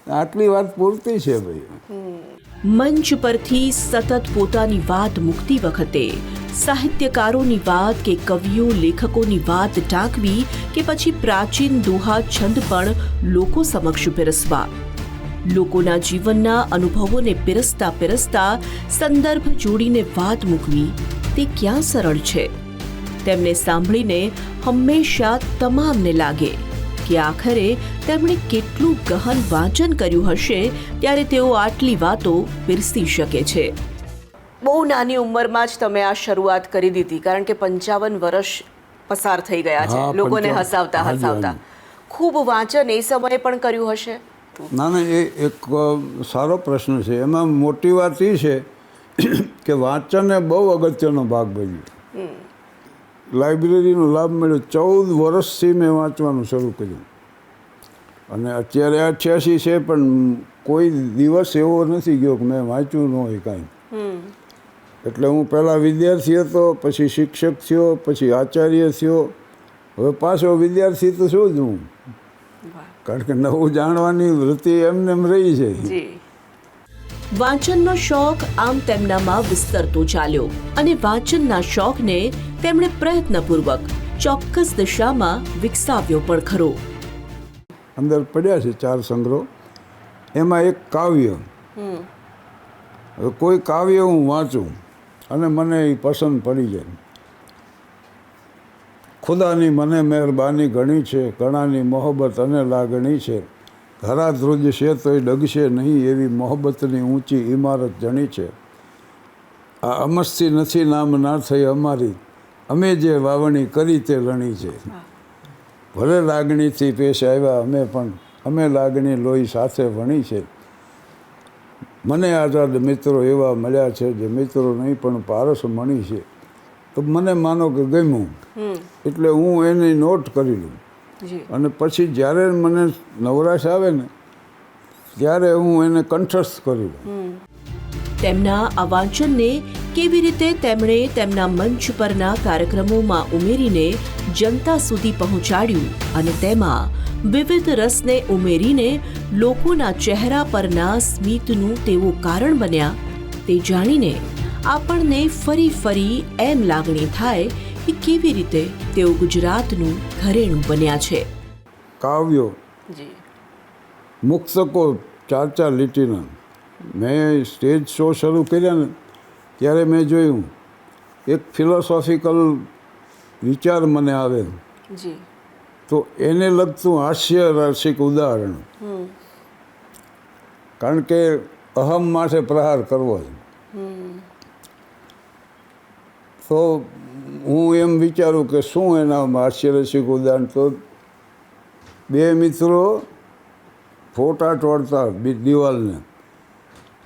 આટલી વાત પૂરતી છે ભાઈ. મંચ પરથી સતત પોતાની વાત મૂકતી વખતે સાહિત્યકારોની વાત કે કવિઓ, લેખકોની વાત ટાંકવી કે પછી પ્રાચીન દોહા છંદ પણ લોકો સમક્ષ પીરસવા, લોકોના જીવનના અનુભવોને પીરસતા પીરસતા સંદર્ભ જોડીને વાત મૂકવી, તે ક્યાં સરળ છે? તેમને સાંભળીને હંમેશા તમામને લાગે કે આખરે તેમણે કેટલું ગહન વાંચન કર્યું હશે ત્યારે તેઓ આટલી વાતો પીરસી શકે છે. બહુ નાની ઉંમરમાં જ તમે આ શરૂઆત કરી દીધી, કારણ કે 55 વર્ષ પસાર થઈ ગયા છે લોકોને હસાવતા હસાવતા. ખૂબ વાંચન એ સમયે પણ કર્યું હશે? ના ના, એ એક સારો પ્રશ્ન છે. એમાં મોટી વાત એ છે કે વાંચને બહુ અગત્યનો ભાગ ભજવ્યો. લાઇબ્રેરીનો લાભ મળ્યો. 14 વર્ષથી મેં વાંચવાનું શરૂ કર્યું અને અત્યારે 88 છે, પણ કોઈ દિવસ એવો નથી ગયો કે મેં વાંચ્યું ન હોય કાંઈ. એટલે હું પહેલાં વિદ્યાર્થી હતો, પછી શિક્ષક થયો, પછી આચાર્ય થયો, હવે પાછો વિદ્યાર્થી તો શું જ હું, કારણ કે નવું જાણવાની વૃત્તિ એમને એમ રહી છે. વાંચનનો શોખ આમ તેમનામાં વિસ્તરતો ચાલ્યો અને વાંચનના શોખને તેમણે પ્રયત્નપૂર્વક ચોક્કસ દિશામાં વિકસાવ્યો પણ ખરો. અંદર પડ્યા છે 4 સંગ્રહો, એમાં એક કાવ્ય. હવે કોઈ કાવ્ય હું વાંચું અને મને એ પસંદ પડી જાય. ખુદાની મને મહેરબાની ઘણી છે, ઘણાની મોહબ્બત અને લાગણી છે, ઘરા ધ્રુજશે તોય ડગશે નહીં એવી મોહબ્બતની ઊંચી ઇમારત જણી છે. આ અમસ્તી નથી નામ ના થઈ અમારી, અમે જે વાવણી કરી તે લણી છે. ભલે લાગણીથી પેશ આવ્યા અમે પણ, અમે લાગણી લોહી સાથે વણી છે. મને આઝાદ મિત્રો એવા મળ્યા છે જે મિત્રો નહીં પણ પારસ મણી છે. તો મને માનો કે ગમ્યું એટલે હું એની નોટ કરી લઉં અને પછી જ્યારે મને નવરાશ આવે ને ત્યારે હું એને કંઠસ્થ કરી લઉં. તેમના આ વાંચનને કેવી રીતે તેમણે તેમના મંચ પરના કાર્યક્રમોમાં ઉમેરીને જનતા સુધી પહોંચાડ્યું અને તેમાં વિવિધ રસને ઉમેરીને લોકોના ચહેરા પરના સ્મિતનું તેઓ કારણ બન્યા, તે જાણીને આપણને ફરી એમ લાગણી થાય કે કેવી રીતે તેઓ ગુજરાતનું ઘરેણું બન્યા છે. કાવ્યો મુક્તકો 4 લીટીના મેં સ્ટેજ શો શરૂ કર્યા ને ત્યારે મેં જોયું એક ફિલોસોફિકલ વિચાર મને આવે તો એને લગતું હાસ્ય રસિક ઉદાહરણ, કારણ કે અહમ માટે પ્રહાર કરવો છે. તો હું એમ વિચારું કે શું એના હાસ્યરસિક ઉદાહરણ. તો 2 મિત્રો ફોટા તોડતા દિવાલને,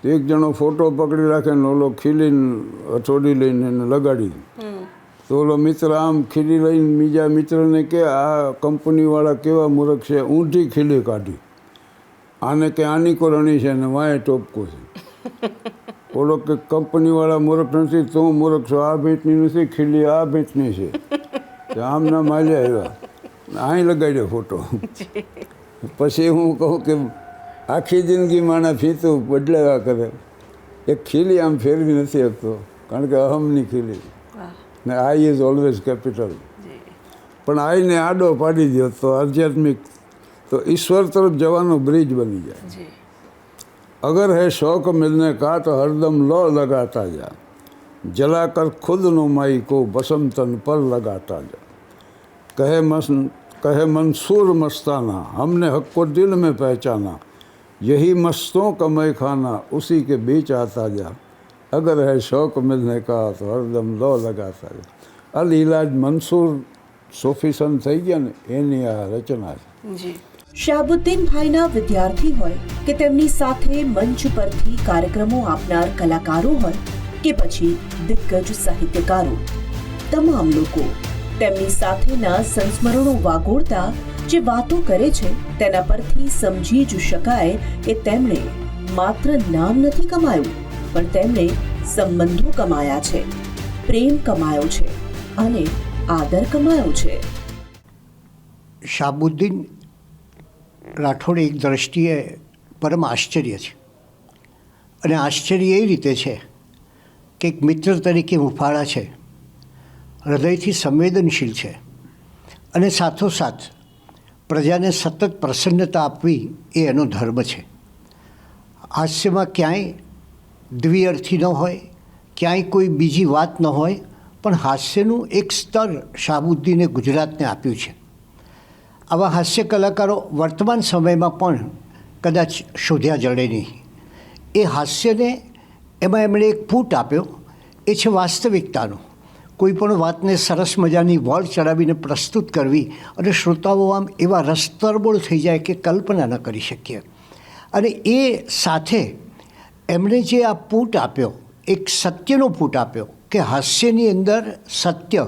એક જણો ફોટો પકડી રાખે ને ઓલો ખીલીને હથોડી લઈને એને લગાડી. તો ઓલો મિત્ર આમ ખીલી લઈને બીજા મિત્રને કે આ કંપનીવાળા કેવા મૂર્ખ છે, ઊંધી ખીલી કાઢી, આને કે આની કોરણી છે ને વાંય ટોપકો છે. ઓલો કે કંપનીવાળા મૂર્ખ નથી, તો હું મૂર્ખ છું, આ ભેટની નથી ખીલી, આ ભેટની છે. આમના માલ્યા આવ્યા, અહીં લગાડ્યો ફોટો. પછી હું કહું કે આખી જિંદગી માણા ફીતું બદલાવ્યા કરે, એક ખીલી આમ ફેરવી નથી શકતો, કારણ કે અહમની ખીલી ને આઈ ઇઝ ઓલવેઝ કેપિટલ. પણ આઈને આડો પાડી દો તો આધ્યાત્મિક, તો ઈશ્વર તરફ જવાનો બ્રિજ બની જાય. અગર હૈ શौक मिलने का तो हरदम लो लगाता जा, जलाकर खुद नुमाई को बसम तन पर लगाता जा. कहे मंसूर मस्ताना हमने हक को दिल में पहचाना, यही मस्तों का मैं खाना उसी के बीच आता जा. अगर है शौक मिलने का तो हरदम लो लगाता जा. આ લીલાજ મંસૂર સોફિસન થઈ ગયા ને એની આ રચના છે. શાહબુદ્દીનભાઈના વિદ્યાર્થી હોય કે તેમની સાથે મંચ પરથી કાર્યક્રમો આપનાર કલાકારો હોય કે પછી દિગ્ગજ સાહિત્યકારો, તમામ લોકો તેમની સાથેના સંસ્મરણો વાગોળતા જે વાતો કરે છે તેના પરથી સમજી જ શકાય કે તેમણે માત્ર નામ નથી કમાયું, પણ તેમણે સંબંધો કમાયા છે, પ્રેમ કમાયો છે અને આદર કમાયો છે. શાહબુદ્દીન રાઠોડ એક દ્રષ્ટિએ પરમ આશ્ચર્ય છે, અને આશ્ચર્ય એ રીતે છે કે એક મિત્ર તરીકે હુંફાળા છે, હૃદયથી સંવેદનશીલ છે અને સાથોસાથ પ્રજાને સતત પ્રસન્નતા આપવી એ એનો ધર્મ છે. હાસ્યમાં ક્યાંય દ્વિઅર્થી ન હોય, ક્યાંય કોઈ બીજી વાત ન હોય, પણ હાસ્યનું એક સ્તર શાહબુદ્દીને ગુજરાતને આપ્યું છે. આવા હાસ્ય કલાકારો વર્તમાન સમયમાં પણ કદાચ શોધ્યા જડે નહીં. એ હાસ્યને એમાં એમણે એક ફૂટ આપ્યો, એ છે વાસ્તવિકતાનો. કોઈ પણ વાતને સરસ મજાની વળ ચડાવીને પ્રસ્તુત કરવી અને શ્રોતાઓ આમ એવા રસતરબોળ થઈ જાય કે કલ્પના ન કરી શકીએ. અને એ સાથે એમણે જે આ પૂટ આપ્યો, એક સત્યનો પૂટ આપ્યો કે હાસ્યની અંદર સત્ય,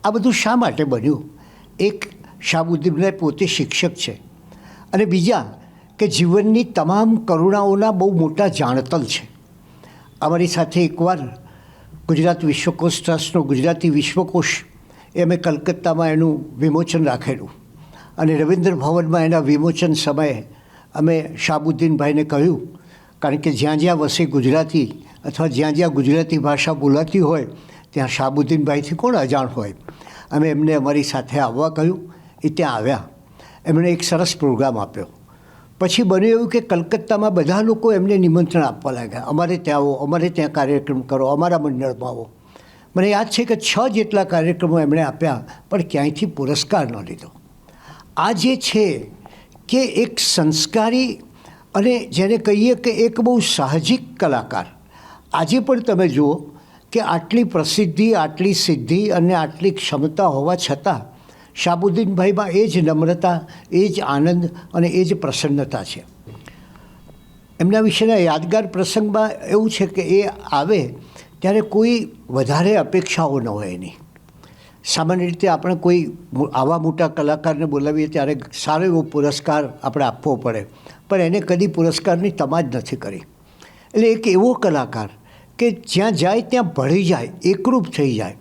આ બધું શા માટે બન્યું. એક શાહબુદ્દીન પોતે શિક્ષક છે અને બીજા કે જીવનની તમામ કરુણાઓના બહુ મોટા જાણતલ છે. અમારી સાથે એકવાર ગુજરાત વિશ્વકોશ ટ્રસ્ટનો ગુજરાતી વિશ્વકોશ એ અમે કલકત્તામાં એનું વિમોચન રાખેલું અને રવિન્દ્ર ભવનમાં એના વિમોચન સમયે અમે શાહબુદ્દીનભાઈને કહ્યું, કારણ કે જ્યાં જ્યાં વસે ગુજરાતી અથવા જ્યાં જ્યાં ગુજરાતી ભાષા બોલાતી હોય ત્યાં શાહબુદ્દીનભાઈથી કોણ અજાણ હોય. અમે એમને અમારી સાથે આવવા કહ્યું. એ ત્યાં આવ્યા. એમણે એક સરસ પ્રોગ્રામ આપ્યો. પછી બન્યું એવું કે કલકત્તામાં બધા લોકો એમને નિમંત્રણ આપવા લાગ્યા, અમારે ત્યાં આવો, અમારે ત્યાં કાર્યક્રમ કરો, અમારા મંડળમાં આવો. મને યાદ છે કે 6 જેટલા કાર્યક્રમો એમણે આપ્યા, પણ ક્યાંયથી પુરસ્કાર ન લીધો. આ જે છે કે એક સંસ્કારી અને જેને કહીએ કે એક બહુ સાહજિક કલાકાર, આજે પણ તમે જુઓ કે આટલી પ્રસિદ્ધિ, આટલી સિદ્ધિ અને આટલી ક્ષમતા હોવા છતાં શાહબુદ્દીનભાઈમાં એ જ નમ્રતા, એ જ આનંદ અને એ જ પ્રસન્નતા છે. એમના વિશેના યાદગાર પ્રસંગમાં એવું છે કે એ આવે ત્યારે કોઈ વધારે અપેક્ષાઓ ન હોય એની. સામાન્ય રીતે આપણે કોઈ આવા મોટા કલાકારને બોલાવીએ ત્યારે સારો એવો પુરસ્કાર આપણે આપવો પડે, પણ એને કદી પુરસ્કારની તમાજ નથી કરી. એટલે એક એવો કલાકાર કે જ્યાં જાય ત્યાં ભળી જાય, એકરૂપ થઈ જાય.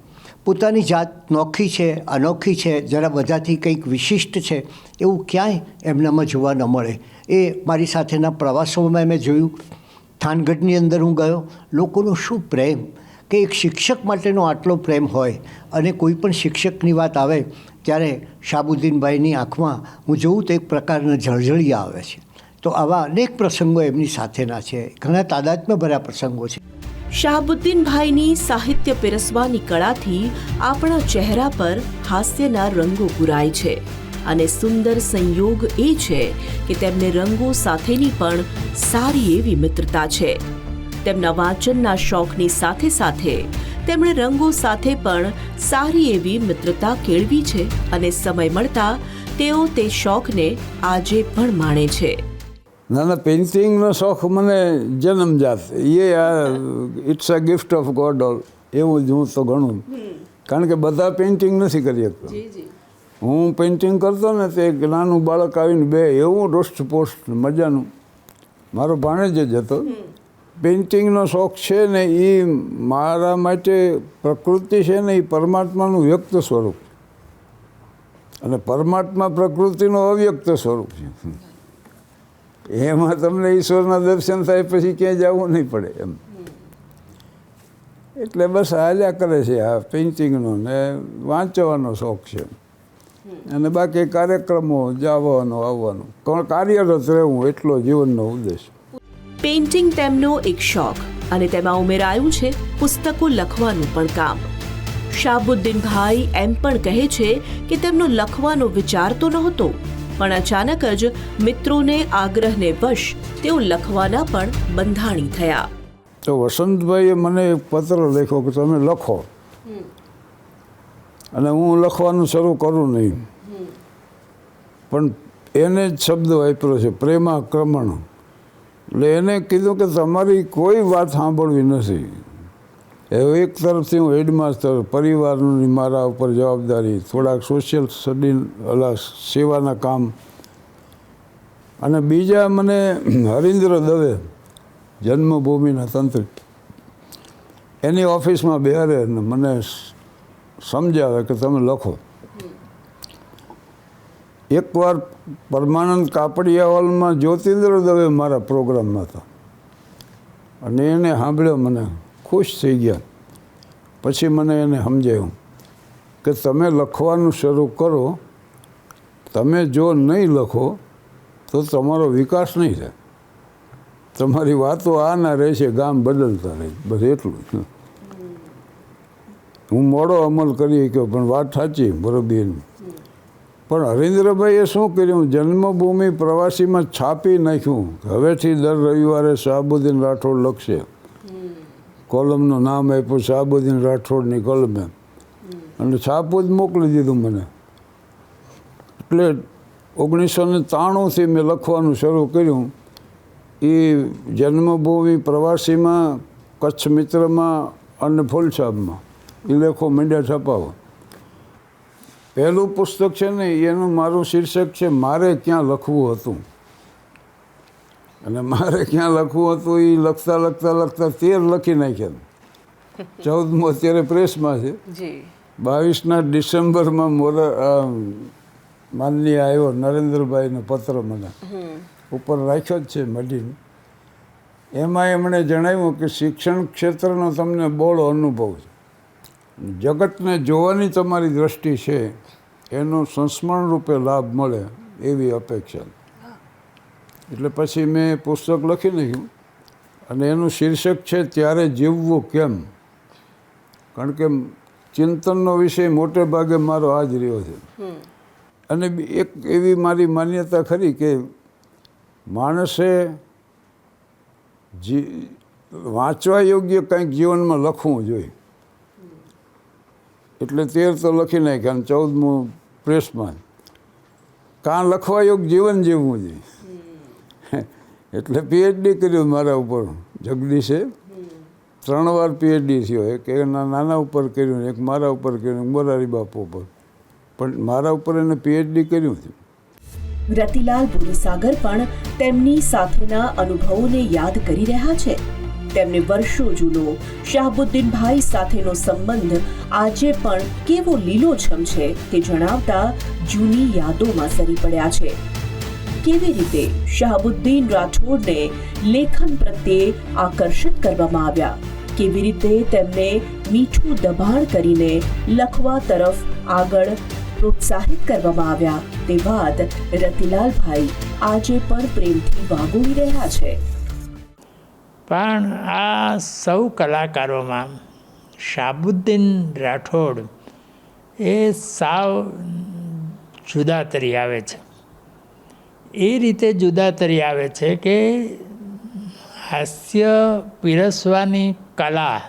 પોતાની જાત નોખી છે, અનોખી છે, જરા બધાથી કંઈક વિશિષ્ટ છે, એવું ક્યાંય એમનામાં જોવા ન મળે. એ મારી સાથેના પ્રવાસોમાં મેં જોયું. થાનગઢની અંદર હું ગયો, લોકોનો શું પ્રેમ, કે એક શિક્ષક માટેનો આટલો પ્રેમ હોય અને કોઈ પણ શિક્ષકની વાત આવે ત્યારે શાહબુદ્દીનભાઈની આંખમાં હું જોઉં તો એક પ્રકારના જળજળિયા આવે છે. તો આવા અનેક પ્રસંગો એમની સાથેના છે, ઘણા તાદાત્મ્યભર્યા પ્રસંગો છે. શાહબુદ્દીનભાઈની સાહિત્ય પીરસવાની કળાથી આપણા ચહેરા પર હાસ્યના રંગો પૂરાય છે અને સુંદર સંયોગ એ છે કે તેમને રંગો સાથેની પણ સારી એવી મિત્રતા છે. તેમના વાંચનના શોખની સાથે સાથે તેમણે રંગો સાથે પણ સારી એવી મિત્રતા કેળવી છે અને સમય મળતા તેઓ તે શોખને આજે પણ માણે છે. ના, પેઇન્ટિંગનો શોખ મને જન્મજાત, it's a gift of God all, એવું જ હું તો ગણું. કારણ કે બધા પેઇન્ટિંગ નથી કરી શકતા. હું પેઇન્ટિંગ કરતો ને તે એક નાનું બાળક આવીને બે એવું રોસ્ટપોસ્ટ મજાનું, મારો ભાણેજ જ હતો. પેઇન્ટિંગનો શોખ છે ને એ મારા માટે પ્રકૃતિ છે ને એ પરમાત્માનું વ્યક્ત સ્વરૂપ, અને પરમાત્મા પ્રકૃતિનું અવ્યક્ત સ્વરૂપ છે. એમાં તમને ઈશ્વરના દર્શન થાય પછી ક્યાંય જવું નહીં પડે એમ. એટલે બસ હાલ્યા કરે છે આ પેઇન્ટિંગનો ને વાંચવાનો શોખ છે, અને બાકી કાર્યક્રમો જવાનો આવવાનો, કાર્યરત રહેવું એટલો જીવનનો ઉદ્દેશ. પેઇન્ટિંગ તેમનો એક શોખ અને તેમાં ઉમેરાયું છે પુસ્તકો લખવાનું પણ કામ. શાહબુદ્દીનભાઈ એમ પણ કહે છે કે તેમનો લખવાનો વિચાર તો નહોતો, પણ અચાનક જ મિત્રોને આગ્રહને વશ તેઓ લખવાના પણ બંધાણી થયા. તો વસંતભાઈએ મને એક પત્ર લખ્યો કે તમે લખો, અને હું લખવાનું શરૂ કરું નહીં. પણ એને જ શબ્દ વાપર્યો છે, પ્રેમાક્રમણ. એટલે એને કીધું કે તમારી કોઈ વાત સાંભળવી નથી. હવે એક તરફથી હું હેડમાસ્ટર, પરિવારની મારા ઉપર જવાબદારી, થોડાક સોશિયલ સ્ટડી સેવાના કામ, અને બીજા મને હરીન્દ્ર દવે જન્મભૂમિના તંત્રી એની ઓફિસમાં બેહારે અને મને સમજાવે કે તમે લખો. એકવાર પરમાનંદ કાપડિયા હોલમાં જ્યોતિન્દ્ર દવે મારા પ્રોગ્રામમાં હતા, અને એને સાંભળ્યો, મને ખુશ થઈ ગયા. પછી મને એને સમજાયું કે તમે લખવાનું શરૂ કરો, તમે જો નહીં લખો તો તમારો વિકાસ નહીં થાય, તમારી વાતો આ ના રહેશે, ગામ બદલતા રહે, બસ એટલું. હું મોડો અમલ કરી શક્યો, પણ વાત સાચી બરોબર. પણ હરીન્દ્રભાઈએ શું કર્યું, જન્મભૂમિ પ્રવાસીમાં છાપી નાખ્યું, હવેથી દર રવિવારે શાહબુદ્દીન રાઠોડ લખશે. કોલમનું નામ આપ્યું શાહબુદ્દીન રાઠોડની કોલમે, અને છાપું જ મોકલી દીધું મને. એટલે 1993થી મેં લખવાનું શરૂ કર્યું. એ જન્મભૂમિ પ્રવાસીમાં, કચ્છ મિત્રમાં અને ફૂલછાપમાં એ લેખો માંડ્યા છપાવવા. પહેલું પુસ્તક છે ને એનું મારું શીર્ષક છે મારે ક્યાં લખવું હતું. અને મારે ક્યાં લખવું હતું એ લખતા 13 લખી નાખ્યા. 14મો અત્યારે પ્રેસમાં છે. 22 ડિસેમ્બરમાં માનનીય આવ્યો નરેન્દ્રભાઈનો પત્ર મને ઉપર રાખ્યો જ છે મઢીને. એમાં એમણે જણાવ્યું કે શિક્ષણ ક્ષેત્રનો તમને બહોળો અનુભવ છે, જગતને જોવાની તમારી દૃષ્ટિ છે, એનો સંસ્મરણ રૂપે લાભ મળે એવી અપેક્ષા. એટલે પછી મેં પુસ્તક લખી નાખ્યું અને એનું શીર્ષક છે ત્યારે જીવવું કેમ. કારણ કે ચિંતનનો વિષય મોટે ભાગે મારો આ જ રહ્યો છે. અને એક એવી મારી માન્યતા ખરી કે માણસે વાંચવા યોગ્ય કંઈક જીવનમાં લખવું જોઈએ. એટલે 13 તો લખી નાખ્યા અને 14મું પ્રેસમાં. કાં લખવા યોગ્ય જીવન જીવવું જોઈએ. એટલે PhD કર્યું મારા ઉપર જગદીશે. 3 વાર PhD થયો. એક એના નાના ઉપર કર્યું, એક મારા ઉપર કર્યું, મોરારી બાપુ ઉપર. પણ મારા ઉપર એને PhD કર્યું હતું. રતિલાલ બોરીસાગર પણ તેમની સાથેના અનુભવોને યાદ કરી રહ્યા છે. તેમને વર્ષો જૂનો શાહબુદ્દીનભાઈ સાથેનો સંબંધ આજે પણ કેવો લીલોછમ છે તે જણાવતા જૂની યાદોમાં સરી પડ્યા છે. કેવી રીતે શાહબુદ્દીન રાઠોડને લેખન પ્રત્યે આકર્ષિત કરવામાં આવ્યા, કેવી રીતે તેમને મીઠું દબાણ કરીને લખવા તરફ આગળ પ્રોત્સાહિત કરવામાં આવ્યા તે વાત રતિલાલભાઈ આજે પણ પ્રેમથી વાગોળી રહ્યા છે. પણ આ સૌ કલાકારોમાં શાહબુદ્દીન રાઠોડ એ સાવ જુદા તરી આવે છે. એ રીતે જુદા તરી આવે છે કે હાસ્ય પીરસવાની કલા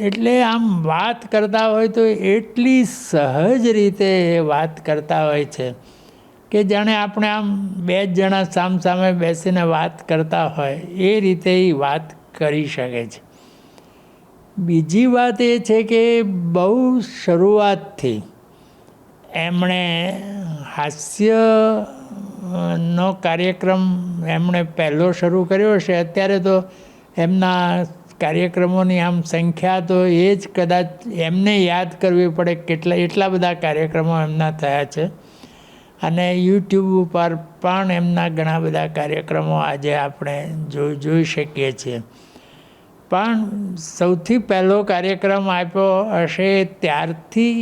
એટલે આમ વાત કરતા હોય તો એટલી સહજ રીતે એ વાત કરતા હોય છે કે જાણે આપણે આમ 2 જણા સામસામે બેસીને વાત કરતા હોય એ રીતે એ વાત કરી શકે છે. બીજી વાત એ છે કે બહુ શરૂઆતથી એમણે હાસ્યનો કાર્યક્રમ એમણે પહેલો શરૂ કર્યો છે. અત્યારે તો એમના કાર્યક્રમોની આમ સંખ્યા તો એ જ કદાચ એમને યાદ કરવી પડે એટલા બધા કાર્યક્રમો એમના થયા છે. અને યુટ્યુબ ઉપર પણ એમના ઘણા બધા કાર્યક્રમો આજે આપણે જોઈ શકીએ છીએ. પણ સૌથી પહેલો કાર્યક્રમ આપ્યો હશે ત્યારથી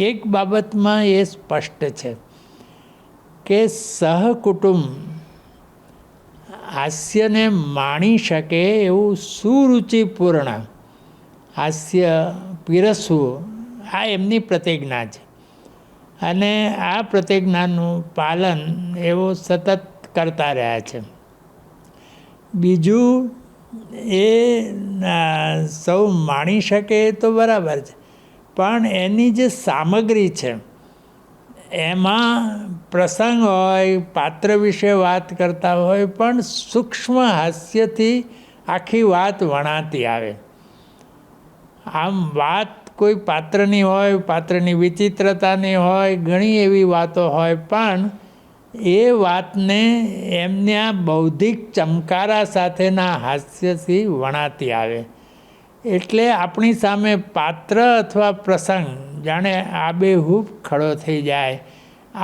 એક બાબતમાં એ સ્પષ્ટ છે કે સહકુટુંબ હાસ્યને માણી શકે એવું સુરુચિપૂર્ણ હાસ્ય પીરસવું આ એમની પ્રતિજ્ઞા છે. અને આ પ્રતિજ્ઞાનું પાલન એવો સતત કરતા રહ્યા છે. બીજું એ સૌ માણી શકે તો બરાબર છે, પણ એની જે સામગ્રી છે એમાં પ્રસંગ હોય, પાત્ર વિશે વાત કરતા હોય, પણ સૂક્ષ્મ હાસ્યથી આખી વાત વણાતી આવે. આમ વાત કોઈ પાત્રની હોય, પાત્રની વિચિત્રતાની હોય, ઘણી એવી વાતો હોય, પણ એ વાતને એમના બૌદ્ધિક ચમકારા સાથેના હાસ્યથી વણાતી આવે. એટલે આપણી સામે પાત્ર અથવા પ્રસંગ જાણે આબેહૂબ ખડો થઈ જાય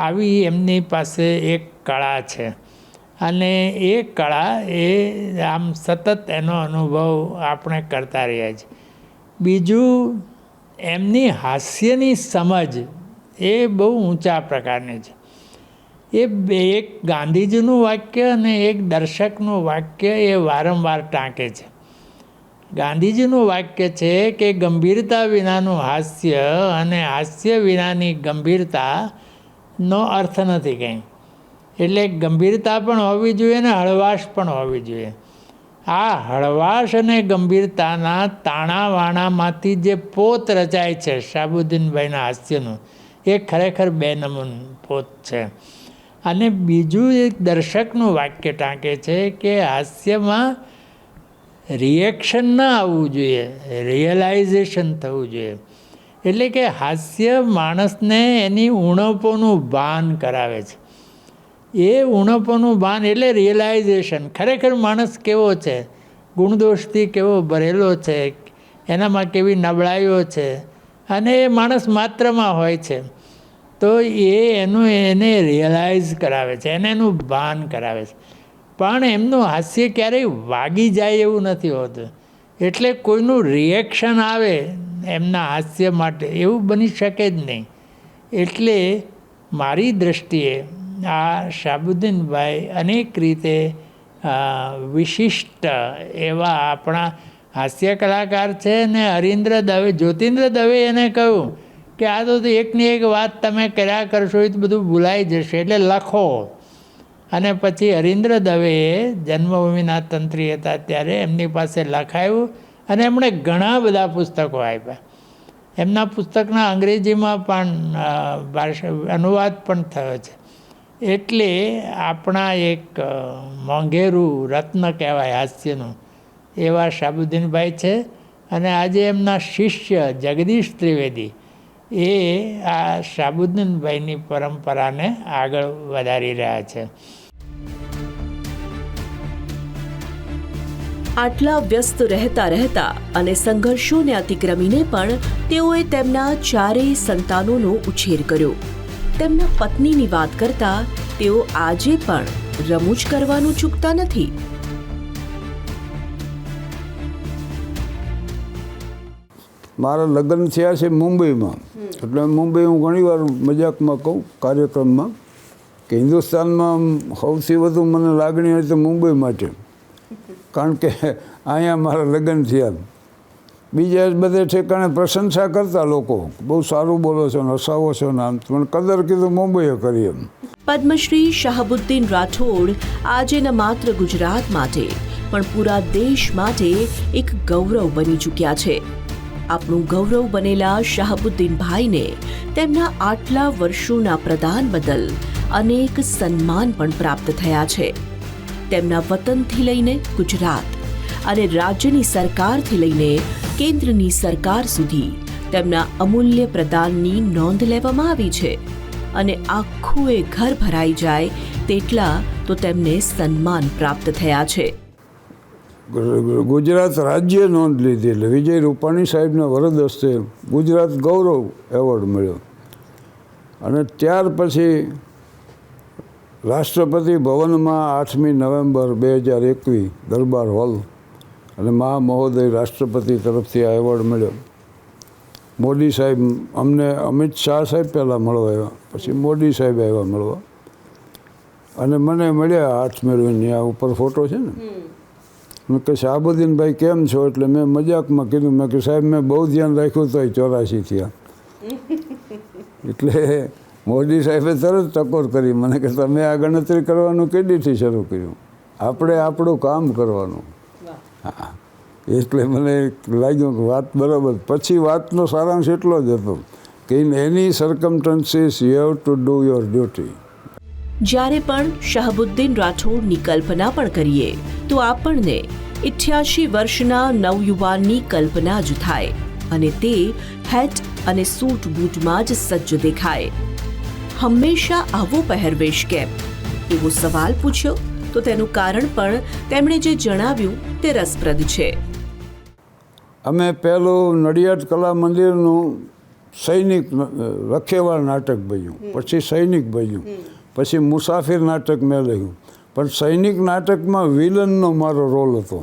આવી એમની પાસે એક કળા છે. અને એ કળા એ આમ સતત એનો અનુભવ આપણે કરતા રહ્યા છીએ. બીજું એમની હાસ્યની સમજ એ બહુ ઊંચા પ્રકારની છે. એ એક ગાંધીજીનું વાક્ય અને એક દર્શકનું વાક્ય એ વારંવાર ટાંકે છે. ગાંધીજીનું વાક્ય છે કે ગંભીરતા વિનાનું હાસ્ય અને હાસ્ય વિનાની ગંભીરતાનો અર્થ નથી કંઈ. એટલે ગંભીરતા પણ હોવી જોઈએ ને હળવાશ પણ હોવી જોઈએ. આ હળવાશ અને ગંભીરતાના તાણાવાણામાંથી જે પોત રચાય છે શાહબુદ્દીનભાઈના હાસ્યનું, એ ખરેખર 2 નંબરનું પોત છે. અને બીજું એક દર્શકનું વાક્ય ટાંકે છે કે હાસ્યમાં રિએક્શન ના આવવું જોઈએ, રિયલાઇઝેશન થવું જોઈએ. એટલે કે હાસ્ય માણસને એની ઉણપોનું ભાન કરાવે છે. એ ઉણપોનું ભાન એટલે રિયલાઇઝેશન. ખરેખર માણસ કેવો છે, ગુણદોષથી કેવો ભરેલો છે, એનામાં કેવી નબળાઈઓ છે, અને એ માણસ માત્રમાં હોય છે. તો એને રિયલાઇઝ કરાવે છે, એનું ભાન કરાવે છે. પણ એમનું હાસ્ય ક્યારેય વાગી જાય એવું નથી હોતું. એટલે કોઈનું રિએક્શન આવે એમના હાસ્ય માટે એવું બની શકે જ નહીં. એટલે મારી દૃષ્ટિએ આ શાહબુદ્દીનભાઈ અનેક રીતે વિશિષ્ટ એવા આપણા હાસ્ય કલાકાર છે. ને જ્યોતિન્દ્ર દવે એને કહ્યું કે આ તો એકની એક વાત તમે કર્યા કરશો એ તો બધું ભૂલાઈ જશે, એટલે લખો. અને પછી હરીન્દ્ર દવેએ જન્મભૂમિના તંત્રી હતા ત્યારે એમની પાસે લખાયું અને એમણે ઘણા બધા પુસ્તકો આપ્યા. એમના પુસ્તકના અંગ્રેજીમાં પણ અનુવાદ પણ થયો છે. એટલે આપણા એક મોંઘેરું રત્ન કહેવાય હાસ્યનું એવા શાહબુદ્દીનભાઈ છે. અને આજે એમના શિષ્ય જગદીશ ત્રિવેદી એ આ શાહબુદ્દીનભાઈની પરંપરાને આગળ વધારી રહ્યા છે. આટલા વ્યસ્ત રહેતા અને સંઘર્ષોને અતિક્રમીને પણ તેઓએ તેમના ચારેય સંતાનોનો ઉછેર કર્યો. તેમના પત્નીની વાત કરતા તેઓ આજે પણ રમૂજ કરવાનું ચૂકતા નથી. મારા લગ્ન થયા છે મુંબઈમાં, એટલે મુંબઈ હું ઘણીવાર મજાકમાં કહું કાર્યક્રમમાં કે હિન્દુસ્તાનમાં સૌથી વધુ મને લાગણી હોય તો મુંબઈ માટે, કારણ કે અહીંયા મારા લગ્ન થયા. બીજા બધે ઠેકાણે પ્રશંસા કરતા લોકો, બહુ સારું બોલો છો ને હસાવો છો ને આમ, પણ કદર કીધું મુંબઈએ કરી એમ. પદ્મશ્રી શાહબુદ્દીન રાઠોડ આજે ન માત્ર ગુજરાત માટે પણ પૂરા દેશ માટે એક ગૌરવ બની ચૂક્યા છે. આપણું ગૌરવ બનેલા શાહબુદ્દીનભાઈને તેમના આટલા વર્ષોના પ્રદાન બદલ અનેક સન્માન પણ પ્રાપ્ત થયા છે. તેમના વતનથી લઈને ગુજરાત અને રાજ્યની સરકારથી લઈને કેન્દ્રની સરકાર સુધી તેમના અમૂલ્ય પ્રદાનની નોંધ લેવામાં આવી છે. અને આખું એ ઘર ભરાઈ જાય તેટલા તો તેમને સન્માન પ્રાપ્ત થયા છે. ગુજરાત રાજ્ય નોંધ લીધી, એટલે વિજય રૂપાણી સાહેબના વરદ હસ્તે ગુજરાત ગૌરવ એવોર્ડ મળ્યો. અને ત્યાર પછી રાષ્ટ્રપતિ ભવનમાં 8મી નવેમ્બર 2021 દરબાર હોલ અને મહામહોદય રાષ્ટ્રપતિ તરફથી આ એવોર્ડ મળ્યો. મોદી સાહેબ અમને અમિત શાહ સાહેબ પહેલાં મળવા આવ્યા, પછી મોદી સાહેબ આવ્યા મળવા અને મને મળ્યા હાથ મેળવીને. આ ઉપર ફોટો છે ને. મેં કે શાહબુદ્દીનભાઈ કેમ છો? એટલે મેં મજાકમાં કીધું, મેં કે સાહેબ મેં બહુ ધ્યાન રાખ્યું તો 84 થયા. એટલે મોદી સાહેબે તરત ટકોર કરી મને કે તમે આ ગણતરી કરવાનું કેદીથી શરૂ કર્યું? આપણે આપણું કામ કરવાનું. હા, એટલે મને લાગ્યું કે વાત બરાબર. પછી વાતનો સારાંશ એટલો જ હતો કે in any circumstances you have to do your duty. જ્યારે પણ શાહબુદ્દીન રાઠોડની કલ્પના પણ કરીએ તો આપણને 88 વર્ષના નવયુવાનની કલ્પના જ થાય અને તે હેટ અને સૂટ બૂટમાં જ સજ્જ દેખાય. હંમેશા આવો પહેરવેશ કેમ? એવો સવાલ પૂછ્યો તો તેનું કારણ પણ તેમણે જે જણાવ્યું તે રસપ્રદ છે. અમે પહેલું નડિયાદ કલા મંદિરનું સૈનિક રખેવાળ નાટક ભજ્યું, પછી સૈનિક ભજ્યું, પછી મુસાફિર નાટક મેં લખ્યું. પણ સૈનિક નાટકમાં વિલનનો મારો રોલ હતો.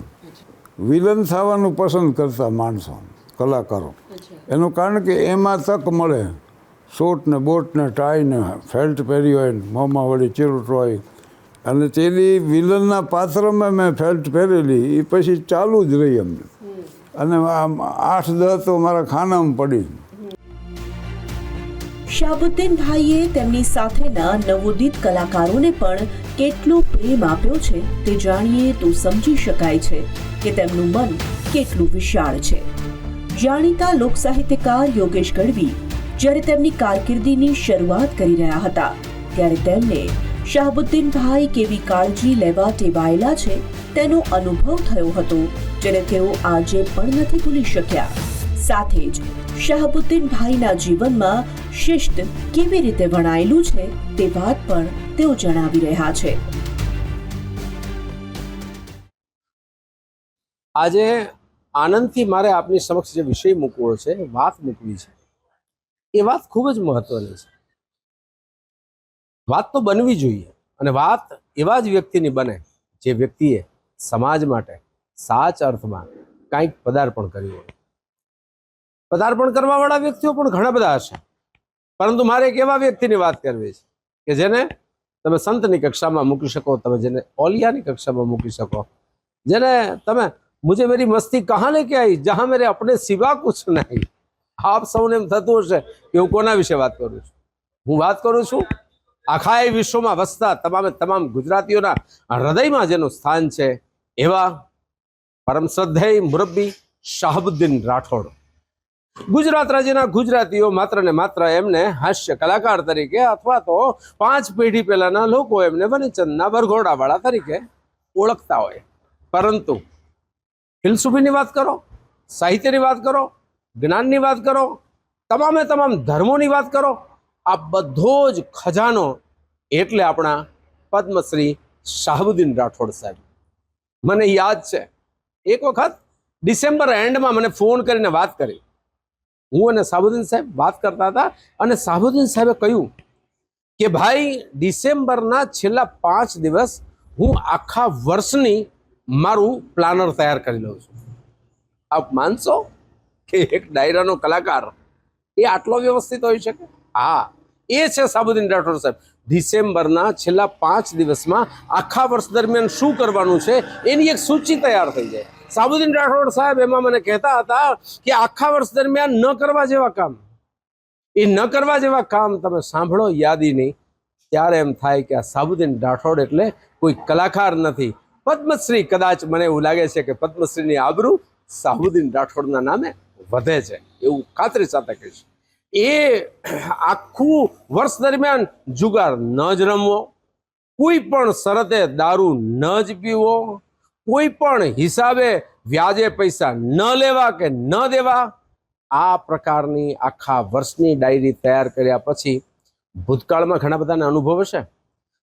વિલન થવાનું પસંદ કરતા માણસો, કલાકારો. એનું કારણ કે એમાં તક મળે. સૂટ ને બોટ ને ટાઈ ને ફેલ્ટ પહેરી હોય, મોંમાં વળી ચીરૂટ હોય. અને તેની વિલનના પાત્રમાં મેં ફેલ્ટ પહેરેલી, એ પછી ચાલુ જ રહી અમને. અને આમ 8-10 તો મારા ખાનામાં પડી. શાહબુદ્દીનભાઈએ તેમની સાથેના નવોદિત કલાકારોને પણ કેટલો પ્રેમ આપ્યો છે તે જાણીએ તો સમજી શકાય છે કે તેમનું મન કેટલું વિશાળ છે. જાણીતા લોકસાહિત્યકાર યોગેશ ગઢવી જ્યારે તેમની કારકિર્દીની શરૂઆત કરી રહ્યા હતા ત્યારે તેમને શાહબુદ્દીનભાઈ કેવી કાળજી લેવા ટેવાયેલા છે તેનો અનુભવ થયો હતો, જેને તેઓ આજે પણ નથી ભૂલી શક્યા. સાથે જ શાહબુદ્દીનભાઈના જીવનમાં શિસ્ત કેવી રીતે વણાયેલું છે તે વાત પણ તેઓ જણાવી રહ્યા છે. આજે આનંદથી મારે આપની સમક્ષ જે વિષય મૂકવો છે, વાત મૂકવી છે, એ વાત ખૂબ જ મહત્વની છે. વાત તો બનવી જોઈએ, અને વાત એવા જ વ્યક્તિની બને જે વ્યક્તિએ સમાજ માટે સાચા અર્થમાં કંઈક પદાર્પણ કર્યું હોય. પદાર્પણ કરવાવાળા વ્યક્તિઓ પણ ઘણા બધા હશે, પરંતુ મારે એક એવા વ્યક્તિની વાત કરવી છે કે જેને તમે સંતની કક્ષામાં મૂકી શકો, તમે જેને ઓલિયાની કક્ષામાં મૂકી શકો, જેને તમે મુझे मेरी मस्ती कहाँ लेके आई जहां मेरे अपने सिवा कुछ नहीं. આપ સૌને એમ થતું હશે કે હું કોના વિશે વાત કરું છું. હું વાત કરું છું આખા એ વિશ્વમાં વસતા તમામ ગુજરાતીઓના હૃદયમાં જેનું સ્થાન છે એવા પરમ શ્રદ્ધેય મુરબ્બી શાહબુદ્દીન રાઠોડ. ગુજરાત રાજ્યના ગુજરાતીઓ માત્ર ને માત્ર એમને હાસ્ય કલાકાર તરીકે અથવા તો 5 પેઢી પહેલાના લોકો એમને વનચંદના વરઘોડાવાળા તરીકે ઓળખતા હોય, પરંતુ ફિલસૂફીની વાત કરો, સાહિત્યની વાત કરો, જ્ઞાનની વાત કરો, તમામ ધર્મોની વાત કરો, આ બધો જ ખજાનો એટલે આપણા પદ્મશ્રી શાહબુદ્દીન રાઠોડ સાહેબ. મને યાદ છે એક વખત ડિસેમ્બર એન્ડમાં મને ફોન કરીને વાત કરી. હું અને શાહબુદ્દીન સાહેબ વાત કરતા હતા, અને શાહબુદ્દીન સાહેબે કહ્યું કે ભાઈ ડિસેમ્બરના છેલ્લા 5 દિવસ હું આખા વર્ષની મારું પ્લાનર તૈયાર કરી લઉં છું. આપ માનશો કે એક ડાયરાનો કલાકાર એ આટલો વ્યવસ્થિત હોઈ શકે? હા, એ છે શાહબુદ્દીન રાઠોડ સાહેબ. ડિસેમ્બરના છેલ્લા 5 દિવસમાં આખા વર્ષ દરમિયાન શું કરવાનું છે એની એક સૂચિ તૈયાર થઈ જાય. શાહબુદ્દીન રાઠોડ સાહેબ એમાં મને કહેતા હતા કે આખા વર્ષ દરમિયાન ન કરવા જેવા કામ, એ ન કરવા જેવા કામ તમે સાંભળો યાદીની, ત્યારે એમ થાય કે આ શાહબુદ્દીન રાઠોડ એટલે કોઈ કલાકાર નથી, પદ્મશ્રી. કદાચ મને એવું લાગે છે કે પદ્મશ્રીની આબરૂ શાહબુદ્દીન રાઠોડના નામે વધે છે, એવું ખાતરી સાથે કહીશ. એ આખું વર્ષ દરમિયાન જુગાર ન જ રમવો, કોઈ પણ શરતે દારૂ ન જ પીવો, કોઈ પણ હિસાબે વ્યાજે પૈસા ન લેવા કે ન દેવા, આ પ્રકારની આખા વર્ષની ડાયરી તૈયાર કર્યા પછી ભૂતકાળમાં ઘણા બધાના અનુભવ હશે.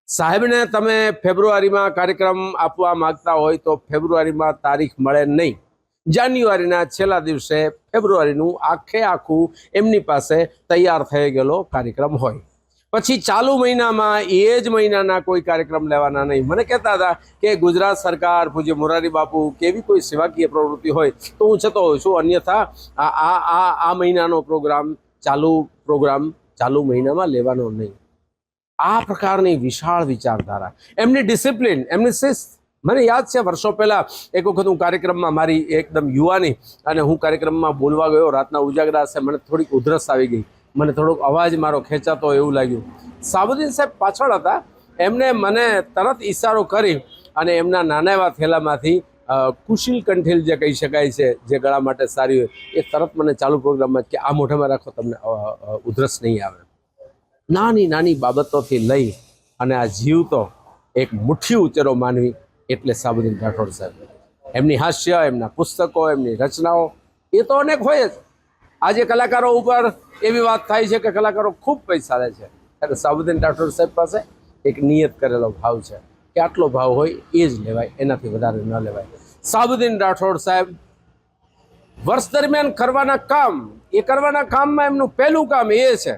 સાહેબને તમે ફેબ્રુઆરીમાં કાર્યક્રમ આપવા માંગતા હોય તો ફેબ્રુઆરીમાં તારીખ મળે નહીં. જાન્યુઆરીના છેલ્લા દિવસે ફેબ્રુઆરીનું આખું એમની પાસે તૈયાર થઈ ગયેલો કાર્યક્રમ હોય. પછી ચાલુ મહિનામાં એ જ મહિનાના કોઈ કાર્યક્રમ લેવાના નહીં. મને કહેતા હતા કે ગુજરાત સરકાર, પૂજ્ય મોરારી બાપુ કેવી કોઈ સેવાકીય પ્રવૃત્તિ હોય તો હું જતો હોઉં છું, અન્યથા આ મહિનાનો પ્રોગ્રામ ચાલુ મહિનામાં લેવાનો નહીં. આ પ્રકારની વિશાળ વિચારધારા, એમની ડિસિપ્લિન, એમની શિસ્ત. મને યાદ છે વર્ષો પહેલાં એક વખત હું કાર્યક્રમમાં, મારી એકદમ યુવાની, અને હું કાર્યક્રમમાં બોલવા ગયો, રાતના ઉજાગરા છે, મને થોડીક ઉધરસ આવી ગઈ, મને થોડોક અવાજ મારો ખેંચાતો એવું લાગ્યું. શાહબુદ્દીન સાહેબ પાછળ હતા, એમને મને તરત ઈશારો કરી અને એમના નાના એવા થેલામાંથી કુશીલ કંઠીલ જે કહી શકાય છે, જે ગળા માટે સારી હોય, એ તરત મને ચાલુ પ્રોગ્રામમાં કે આ મોઢામાં રાખો, તમને ઉધરસ નહીં આવે. નાની બાબતોથી લઈ અને આ જીવતો એક મુઠ્ઠી ઉચેરો માનવી એટલે શાહબુદ્દીન રાઠોડ સાહેબ. એમની હાસ્ય, એમના પુસ્તકો, એમની રચનાઓ એ તો અનેક હોય જ. આજે કલાકારો ઉપર એવી વાત થાય છે કે કલાકારો ખૂબ પૈસા લે છે, ત્યારે શાહબુદ્દીન રાઠોડ સાહેબ પાસે એક નિયત કરેલો ભાવ છે કે આટલો ભાવ હોય એ જ લેવાય, એનાથી વધારે ન લેવાય. શાહબુદ્દીન રાઠોડ સાહેબ વર્ષ દરમિયાન કરવાના કામમાં એમનું પહેલું કામ એ છે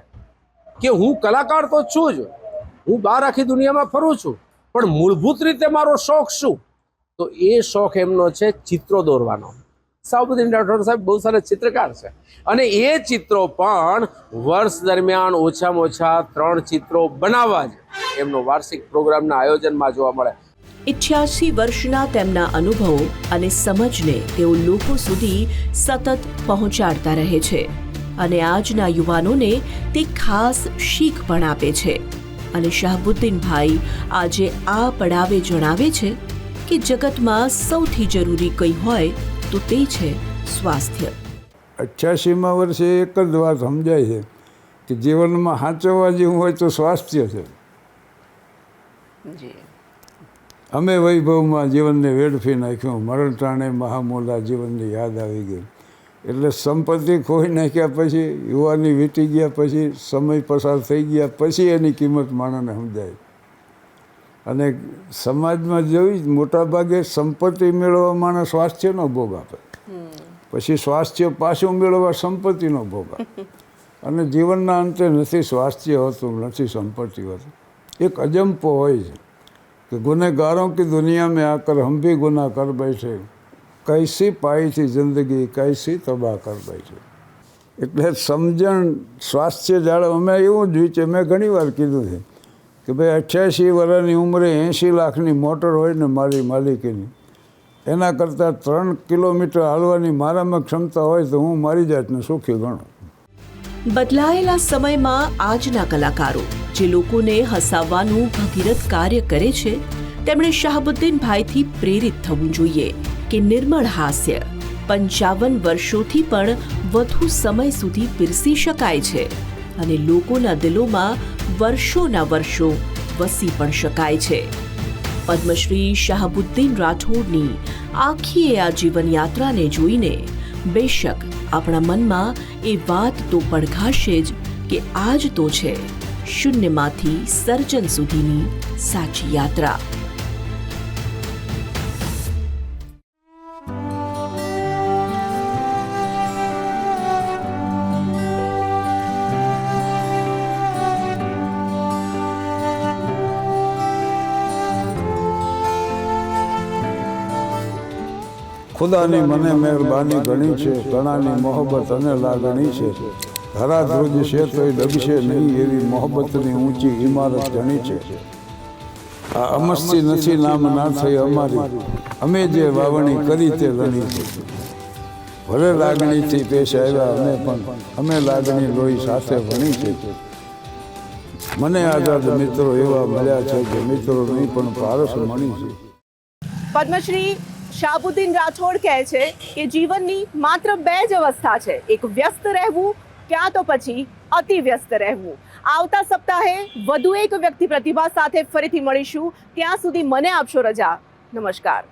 કે હું કલાકાર તો છું જ, હું બહાર આખી દુનિયામાં ફરું છું, પણ મૂળભૂત રીતે મારો શોખ શું? તો એ શોખ એમનો છે ચિત્રો દોરવાનો. શાહબુદ્દીન રાઠોડ સાહેબ બહુ સારા ચિત્રકાર છે, અને એ ચિત્રો પણ વર્ષ દરમિયાન ઓછામાં ઓછા 3 ચિત્રો બનાવવા જ એમનો વાર્ષિક પ્રોગ્રામના આયોજનમાં જોવા મળે. 88 વર્ષના તેમના અનુભવો અને સમજને તેઓ લોકો સુધી સતત પહોંચાડતા રહે છે, અને આજના યુવાનોને તે ખાસ શીખ પણ આપે છે. અને શાહબુદ્દીનભાઈ આજે આ પડાવે જણાવે છે કે જગતમાં સૌથી જરૂરી કંઈ હોય તો તે છે સ્વાસ્થ્ય. 88મા વર્ષે એક જ વાત સમજાય છે કે જીવનમાં સાચવવા જેવું હોય તો સ્વાસ્થ્ય છે. અમે વૈભવમાં જીવનને વેડફી નાખ્યું, મરણ ટાણે મહામોલા જીવનની યાદ આવી ગઈ. એટલે સંપત્તિ ખોઈ નાખ્યા પછી, યુવાની વીતી ગયા પછી, સમય પસાર થઈ ગયા પછી એની કિંમત માણસને સમજાય. અને સમાજમાં જોઈ મોટાભાગે સંપત્તિ મેળવવા માણસ સ્વાસ્થ્યનો ભોગ આપે, પછી સ્વાસ્થ્ય પાછું મેળવવા સંપત્તિનો ભોગ આપે. અને જીવનના અંતે નથી સ્વાસ્થ્ય હોતું, નથી સંપત્તિ હોતી, એક અજંપો હોય છે कि गुनहगारों की दुनिया में आकर हम भी गुनाह कर बैठे, कैसी पाई थी जिंदगी कैसी तबाह कर बैठे। એટલે સમજણ સ્વાસ્થ્ય જાળવ અમે એવું જ વિચાર મેં ઘણી વાર કીધું છે કે ભાઈ 88 વર્ષની ઉંમરે 80 લાખની મોટર હોય ને મારી માલિકીની, એના કરતાં 3 કિલોમીટર હાલવાની મારામાં ક્ષમતા હોય તો હું મારી જાતને સુખી ગણું. બદલાયેલા સમયમાં આજના કલાકારો જે લોકોને હસાવવાનું ભગીરથ કાર્ય કરે છે તેમણે શાહબુદ્દીનભાઈથી પ્રેરિત થવું જોઈએ કે નિર્મળ હાસ્ય 55 વર્ષોથી પણ વધુ સમય સુધી પીરસી શકાય છે અને લોકોના દિલોમાં વર્ષોના વર્ષો વસી પણ શકાય છે. પદ્મશ્રી શાહબુદ્દીન રાઠોડની આખી આ જીવનયાત્રાને જોઈને બેશક આપણા મનમાં એ વાત તો પડઘાશે જ કે આજ તો છે શૂન્યમાંથી સર્જન સુધીની સાચી યાત્રા. ખુદાની મને મહેરબાની ઘણી છે, ઘણાની મોહબ્બત અને લાગણી છે, ધરા ધ્રુજ છે તોય ડગશે નહીં એવી મોહબ્બતની ઊંચી ઇમારત ઘણી છે. આ અમસ્તી નથી નામ ના થઈ અમારી, અમે જે વાવણી કરી તે રણી છે. ભલે લાગણીથી પેશ આવ્યા અમે પણ, અમે લાગણી લોહી સાથે વણી છે. મને આઝાદ મિત્રો એવા મળ્યા છે કે મિત્રો નહીં પણ પારસ મણી છે. પદ્મશ્રી શાહબુદ્દીન રાઠોડ કહે છે કે જીવનની માત્ર 2 જ અવસ્થા છે, એક વ્યસ્ત રહેવું ક્યાં તો પછી અતિ વ્યસ્ત રહેવું. આવતા સપ્તાહે વધુ એક વ્યક્તિ પ્રતિભા સાથે ફરીથી મળીશું. ત્યાં સુધી મને આપશો રજા. નમસ્કાર.